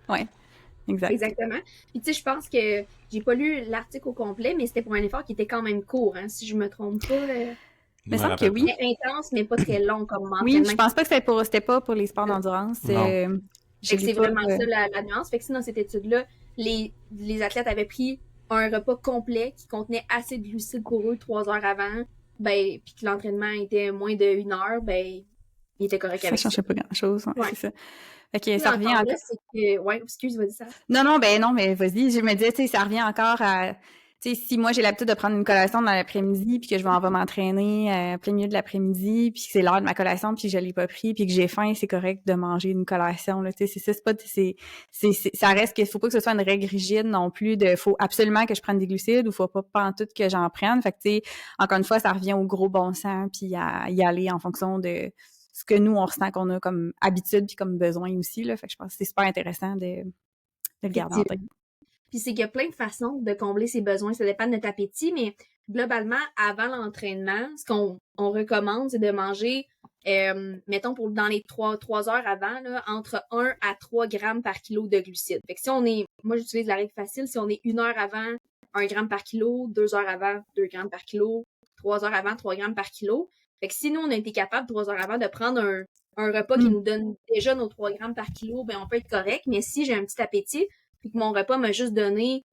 Oui, exact. Exactement. Puis tu sais, je pense que j'ai pas lu l'article au complet, mais c'était pour un effort qui était quand même court, hein, si je me trompe pas. Il me semble que oui. Intense, mais pas très long comme entraînement. Oui, je pense pas que c'était pas pour les sports d'endurance. C'est vraiment ça la nuance. Fait que sinon, dans cette étude-là, les athlètes avaient pris un repas complet qui contenait assez de glucides pour eux 3 heures avant, puis que l'entraînement était moins de 1 heure, il était correct avec ça. Ça changeait pas grand-chose, c'est ça. Ok, ça revient encore. Excuse, vas-y, ça. Non, mais vas-y. Je me disais, ça revient encore à... si moi j'ai l'habitude de prendre une collation dans l'après-midi puis que je vais m'entraîner plein milieu de l'après-midi puis que c'est l'heure de ma collation puis que je l'ai pas pris puis que j'ai faim, c'est correct de manger une collation là, c'est ça, ça reste qu'il faut pas que ce soit une règle rigide non plus faut absolument que je prenne des glucides ou faut pas pantoute que j'en prenne. Fait que encore une fois, ça revient au gros bon sens puis à y aller en fonction de ce que nous on ressent qu'on a comme habitude puis comme besoin aussi là. Fait que je pense que c'est super intéressant de le garder en tête. Puis c'est qu'il y a plein de façons de combler ses besoins. Ça dépend de notre appétit, mais globalement, avant l'entraînement, ce qu'on recommande, c'est de manger, mettons, dans les 3 heures avant, là, entre 1 à 3 grammes par kilo de glucides. Fait que si moi j'utilise la règle facile, si on est 1 heure avant, 1 gramme par kilo, 2 heures avant, 2 grammes par kilo, 3 heures avant, 3 grammes par kilo. Fait que si nous, on a été capable, 3 heures avant, de prendre un repas qui nous donne déjà nos 3 grammes par kilo, on peut être correct. Mais si j'ai un petit appétit, puis que mon repas m'a juste donné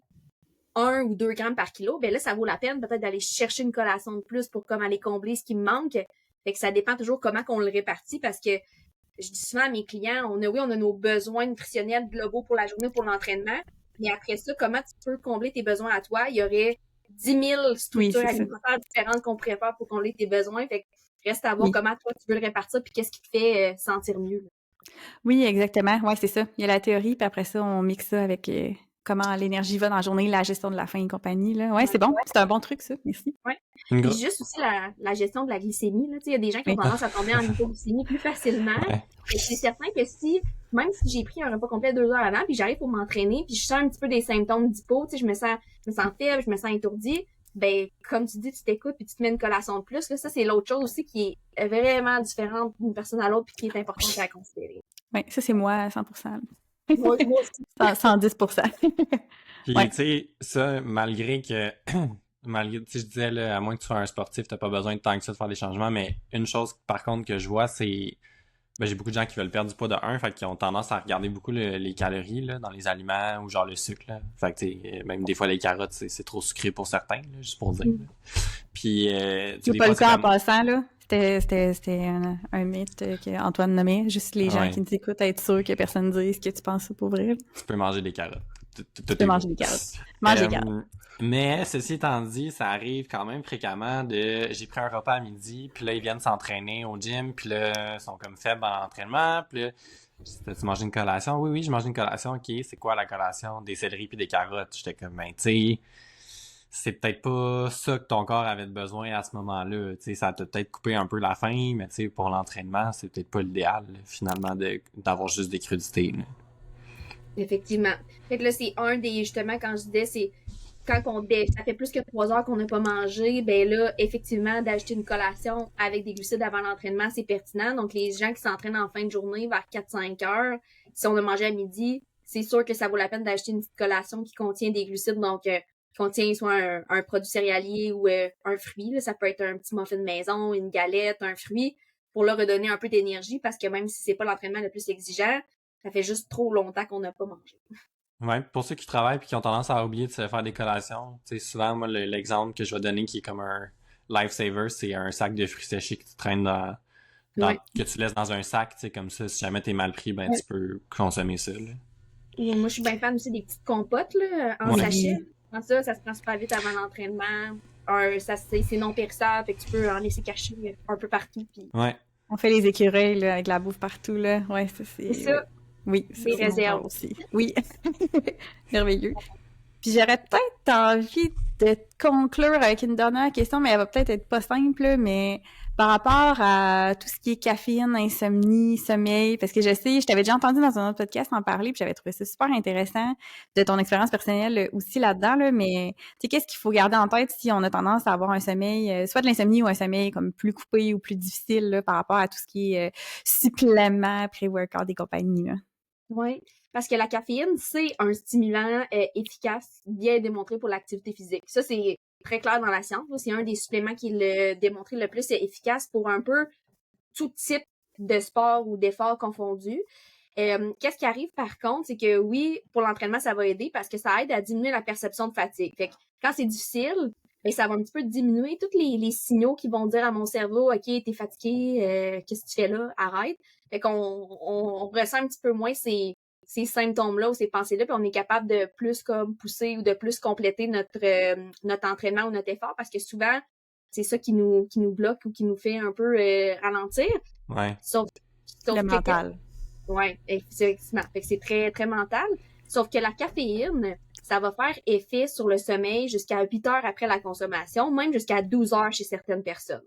1 ou 2 grammes par kilo, là, ça vaut la peine peut-être d'aller chercher une collation de plus pour comme aller combler ce qui me manque. Fait que ça dépend toujours comment qu'on le répartit parce que je dis souvent à mes clients, on a nos besoins nutritionnels globaux pour la journée, pour l'entraînement, mais après ça, comment tu peux combler tes besoins à toi? Il y aurait 10 000 structures alimentaires différentes qu'on pourrait faire pour combler tes besoins. Fait que reste à voir comment toi tu veux le répartir puis qu'est-ce qui te fait sentir mieux. Là. Oui, exactement. Ouais, c'est ça. Il y a la théorie, puis après ça, on mixe ça avec comment l'énergie va dans la journée, la gestion de la faim et compagnie. Là. Ouais, c'est bon. C'est un bon truc, ça. Merci. Ouais. Et juste aussi la gestion de la glycémie. Il y a des gens qui ont tendance à tomber en hypoglycémie plus facilement. Et c'est certain que même si j'ai pris un repas complet 2 heures avant, puis j'arrive pour m'entraîner, puis je sens un petit peu des symptômes d'hypo, je me sens faible, je me sens étourdie, comme tu dis, tu t'écoutes puis tu te mets une collation de plus. Là, ça, c'est l'autre chose aussi qui est vraiment différente d'une personne à l'autre puis qui est importante à considérer. Oui, ça, c'est moi à 100%. Moi aussi. 110%. Puis, tu sais, ça, malgré que... je disais, là, à moins que tu sois un sportif, t'as pas besoin de tant que ça de faire des changements, mais une chose, par contre, que je vois, c'est... j'ai beaucoup de gens qui veulent perdre du poids de 1, fait qu'ils ont tendance à regarder beaucoup les calories là, dans les aliments ou genre le sucre. Là. Fait que même des fois les carottes, c'est trop sucré pour certains, là, juste pour dire. Puis c'est pas le cas en passant, là. C'était un mythe qu'Antoine nommait. Juste les gens qui nous écoutent, être sûr que personne ne dise ce que tu penses pour vrai. Tu peux manger des carottes. Tu peux manger des carottes. Mange des carottes. Mais, ceci étant dit, ça arrive quand même fréquemment j'ai pris un repas à midi, puis là, ils viennent s'entraîner au gym, puis là, ils sont comme faibles en entraînement, puis là, tu manges une collation? Oui, je mange une collation, ok, c'est quoi la collation? Des céleris puis des carottes. J'étais comme, tu sais, c'est peut-être pas ça que ton corps avait besoin à ce moment-là, tu sais, ça t'a peut-être coupé un peu la faim, mais tu sais, pour l'entraînement, c'est peut-être pas l'idéal, finalement, d'avoir juste des crudités, là. Effectivement. Fait que là, c'est un des, justement, quand je disais, c'est quand ça fait plus que 3 heures qu'on n'a pas mangé, là, effectivement, d'ajouter une collation avec des glucides avant l'entraînement, c'est pertinent. Donc, les gens qui s'entraînent en fin de journée vers 4-5 heures, si on a mangé à midi, c'est sûr que ça vaut la peine d'ajouter une petite collation qui contient des glucides, donc qui contient soit un produit céréalier ou un fruit. Là, ça peut être un petit muffin de maison, une galette, un fruit, pour leur redonner un peu d'énergie, parce que même si c'est pas l'entraînement le plus exigeant, ça fait juste trop longtemps qu'on n'a pas mangé. Ouais, pour ceux qui travaillent et qui ont tendance à oublier de se faire des collations, tu sais, souvent, moi, l'exemple que je vais donner qui est comme un lifesaver, c'est un sac de fruits séchés que tu traînes que tu laisses dans un sac, tu sais, comme ça, si jamais t'es mal pris, tu peux consommer ça, là. Ou moi, je suis bien fan aussi des petites compotes là, en Ouais. sachet. Ça se prend super vite avant l'entraînement. C'est non périssable, fait que tu peux en laisser cacher un peu partout. Puis Ouais. On fait les écureuils là, avec la bouffe partout, là. Ouais, ça, c'est c'est... ça, Oui, oui, ça, des c'est mon genre réserves. aussi. Oui, merveilleux. Puis j'aurais peut-être envie de conclure avec une dernière question, mais elle va peut-être être pas simple, là, mais par rapport à tout ce qui est caféine, insomnie, sommeil, parce que je t'avais déjà entendu dans un autre podcast en parler, puis j'avais trouvé ça super intéressant de ton expérience personnelle aussi là-dedans, là, mais tu sais, qu'est-ce qu'il faut garder en tête si on a tendance à avoir un sommeil, soit de l'insomnie ou un sommeil comme plus coupé ou plus difficile là, par rapport à tout ce qui est supplément, pré-workout et compagnie, là. Oui, parce que la caféine, c'est un stimulant efficace, bien démontré pour l'activité physique. Ça, c'est très clair dans la science. C'est un des suppléments qui est démontré le plus efficace pour un peu tout type de sport ou d'effort confondu. Qu'est-ce qui arrive par contre, c'est que oui, pour l'entraînement, ça va aider parce que ça aide à diminuer la perception de fatigue. Fait que quand c'est difficile, ben, ça va un petit peu diminuer tous les signaux qui vont dire à mon cerveau, OK, t'es fatigué, qu'est-ce que tu fais là? Arrête. Fait qu'on ressent un petit peu moins ces symptômes-là ou ces pensées-là, puis on est capable de plus comme pousser ou de plus compléter notre entraînement ou notre effort parce que souvent, c'est ça qui nous bloque ou qui nous fait un peu ralentir. Ouais. Sauf Le que mental. ouais, effectivement. Fait que c'est très, très mental. Sauf que la caféine, ça va faire effet sur le sommeil jusqu'à 8 heures après la consommation, même jusqu'à 12 heures chez certaines personnes.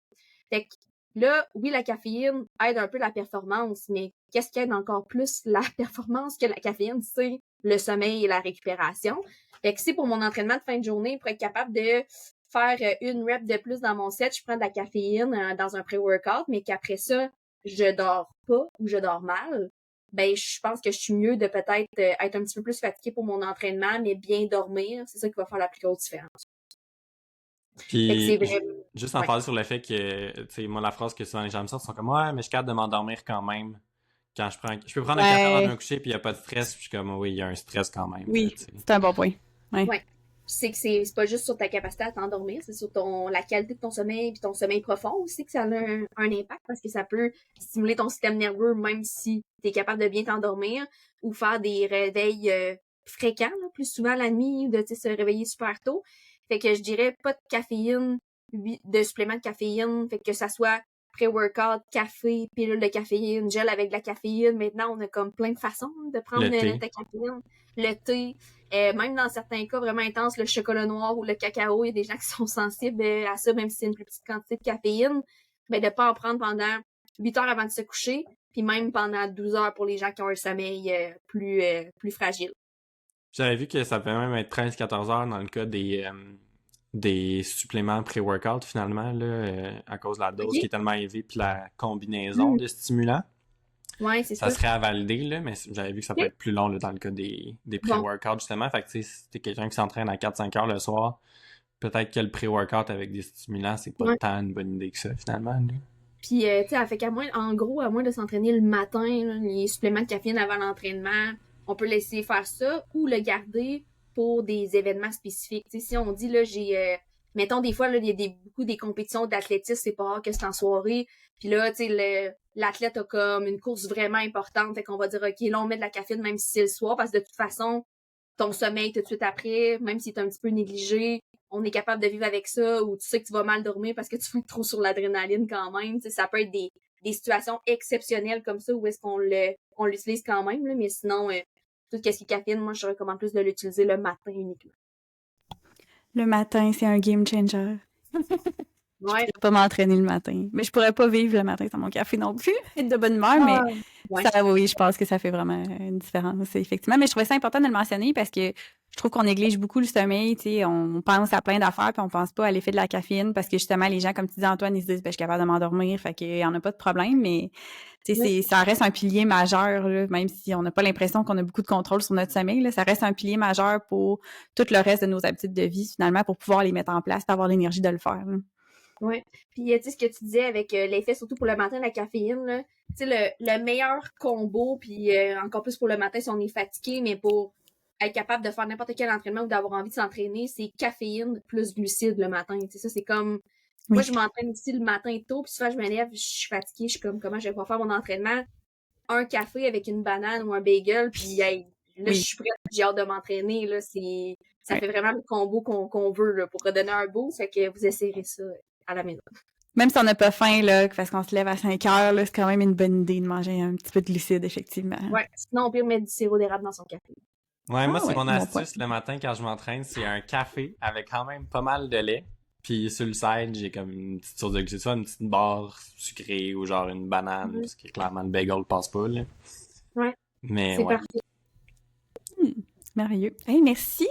Fait que là, oui, la caféine aide un peu la performance, mais qu'est-ce qui aide encore plus la performance que la caféine? C'est le sommeil et la récupération. Fait que si pour mon entraînement de fin de journée, pour être capable de faire une rep de plus dans mon set, je prends de la caféine dans un pré-workout, mais qu'après ça, je dors pas ou je dors mal, ben je pense que je suis mieux de peut-être être un petit peu plus fatiguée pour mon entraînement, mais bien dormir, c'est ça qui va faire la plus grosse différence. Fait que c'est Puis, vraiment... juste en Ouais. parler sur le fait que, tu sais, moi, la phrase que souvent les gens me sortent, sont comme, ouais, mais je suis capable de m'endormir quand même. Quand je peux prendre un café avant de me Ouais, coucher, puis il n'y a pas de stress, puis je suis comme, oui, il y a un stress quand même, là, oui, tu sais. c'est un bon point. Ouais. Ouais. C'est que c'est pas juste sur ta capacité à t'endormir, c'est sur la qualité de ton sommeil puis ton sommeil profond aussi que ça a un impact parce que ça peut stimuler ton système nerveux même si tu es capable de bien t'endormir ou faire des réveils fréquents, là, plus souvent la nuit ou de se réveiller super tôt. Fait que je dirais pas de caféine, de supplément de caféine, fait que ça soit pré-workout, café, pilule de caféine, gel avec de la caféine. Maintenant, on a comme plein de façons de prendre Le thé. ta caféine. Le thé, même dans certains cas vraiment intenses, le chocolat noir ou le cacao, il y a des gens qui sont sensibles à ça, même si c'est une plus petite quantité de caféine. Mais de pas en prendre pendant 8 heures avant de se coucher, puis même pendant 12 heures pour les gens qui ont un sommeil plus fragile. J'avais vu que ça peut même être 13-14 heures dans le cas des suppléments pré-workout, finalement, là, à cause de la dose qui est OK? tellement élevée, puis la combinaison de stimulants. Ouais, c'est Ça ça. serait à valider, là, mais j'avais vu que ça peut OK? être plus long là, dans le cas des Bon. pré-workouts, justement. Fait que, tu sais, si t'es quelqu'un qui s'entraîne à 4-5 heures le soir, peut-être que le pré-workout avec des stimulants, c'est pas Ouais. tant une bonne idée que ça, finalement, là. Puis, tu sais, fait qu'à moins, en gros, à moins de s'entraîner le matin, là, les suppléments de caféine avant l'entraînement, on peut laisser faire ça ou le garder pour des événements spécifiques. Tu sais, si on dit, là, mettons, des fois, là, il y a beaucoup des compétitions d'athlétisme, c'est pas rare que c'est en soirée. Puis là, tu sais, l'athlète a comme une course vraiment importante. Fait qu'on va dire, OK, là, on met de la caféine même si c'est le soir, parce que de toute façon, ton sommeil tout de suite après, même s'il est un petit peu négligé, on est capable de vivre avec ça, ou tu sais que tu vas mal dormir parce que tu vas être trop sur l'adrénaline quand même. Tu sais, ça peut être des situations exceptionnelles comme ça où est-ce qu'on l'utilise quand même, là, mais sinon, tout ce qui est caféine, moi, je recommande plus de l'utiliser le matin uniquement. Le matin, c'est un game changer. Je Ouais. pourrais pas m'entraîner le matin. Mais je pourrais pas vivre le matin sans mon café non plus. Être de bonne humeur, mais Ouais. ça, oui, je pense que ça fait vraiment une différence, effectivement. Mais je trouvais ça important de le mentionner parce que je trouve qu'on néglige beaucoup le sommeil. Tu sais, on pense à plein d'affaires puis on pense pas à l'effet de la caféine parce que justement, les gens, comme tu dis, Antoine, ils se disent, ben, je suis capable de m'endormir, fait qu'il y en a pas de problème. Mais tu sais, ça reste un pilier majeur, là, même si on n'a pas l'impression qu'on a beaucoup de contrôle sur notre sommeil. Là, ça reste un pilier majeur pour tout le reste de nos habitudes de vie, finalement, pour pouvoir les mettre en place, avoir l'énergie de le faire, là. Ouais. Puis, tu sais, ce que tu disais avec l'effet, surtout pour le matin, la caféine, là, tu sais, le meilleur combo, puis encore plus pour le matin si on est fatigué, mais pour être capable de faire n'importe quel entraînement ou d'avoir envie de s'entraîner, c'est caféine plus glucides le matin. Tu sais, ça, c'est comme... Oui. Moi, je m'entraîne ici le matin tôt, puis souvent, je me lève, je suis fatiguée, je suis comme, comment je vais pouvoir faire mon entraînement? Un café avec une banane ou un bagel, puis hey, là, je suis prête, j'ai hâte de m'entraîner, là, ça fait vraiment le combo qu'on veut, là, pour redonner un boost, fait que vous essayerez ça à la maison. Même si on n'a pas faim, là, parce qu'on se lève à 5 heures, là, c'est quand même une bonne idée de manger un petit peu de glucides, effectivement. Ouais, sinon on peut mettre du sirop d'érable dans son café. Ouais, moi, c'est ouais, mon bon astuce le matin quand je m'entraîne, c'est un café avec quand même pas mal de lait. Puis sur le side, j'ai comme une petite source de glucides, soit une petite barre sucrée ou genre une banane, parce que clairement le bagel passe pas, là. Ouais, Mais c'est ouais. parfait. Merveilleux. Hey, merci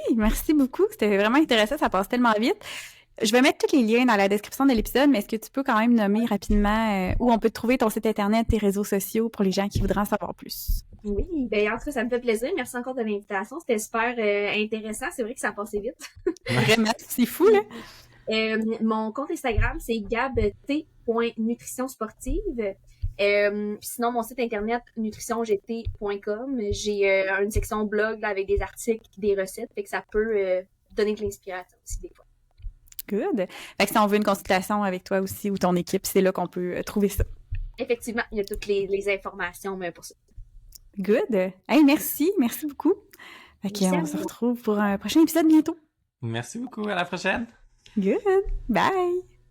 beaucoup. C'était vraiment intéressant, ça passe tellement vite. Je vais mettre tous les liens dans la description de l'épisode, mais est-ce que tu peux quand même nommer rapidement où on peut trouver ton site internet, tes réseaux sociaux pour les gens qui voudraient en savoir plus? Oui, ben en tout cas, ça me fait plaisir. Merci encore de l'invitation. C'était super intéressant. C'est vrai que ça a passé vite. Vraiment, c'est fou, là. Mon compte Instagram, c'est gabt.nutritionsportive. Sinon, mon site internet, nutritiongt.com. J'ai une section blog là, avec des articles, des recettes, fait que ça peut donner de l'inspiration aussi des fois. Good. Fait que si on veut une consultation avec toi aussi ou ton équipe, c'est là qu'on peut trouver ça. Effectivement, il y a toutes les informations pour ça. Good. Hey, merci beaucoup. Fait qu'on se retrouve pour un prochain épisode bientôt. Merci beaucoup, à la prochaine! Good. Bye.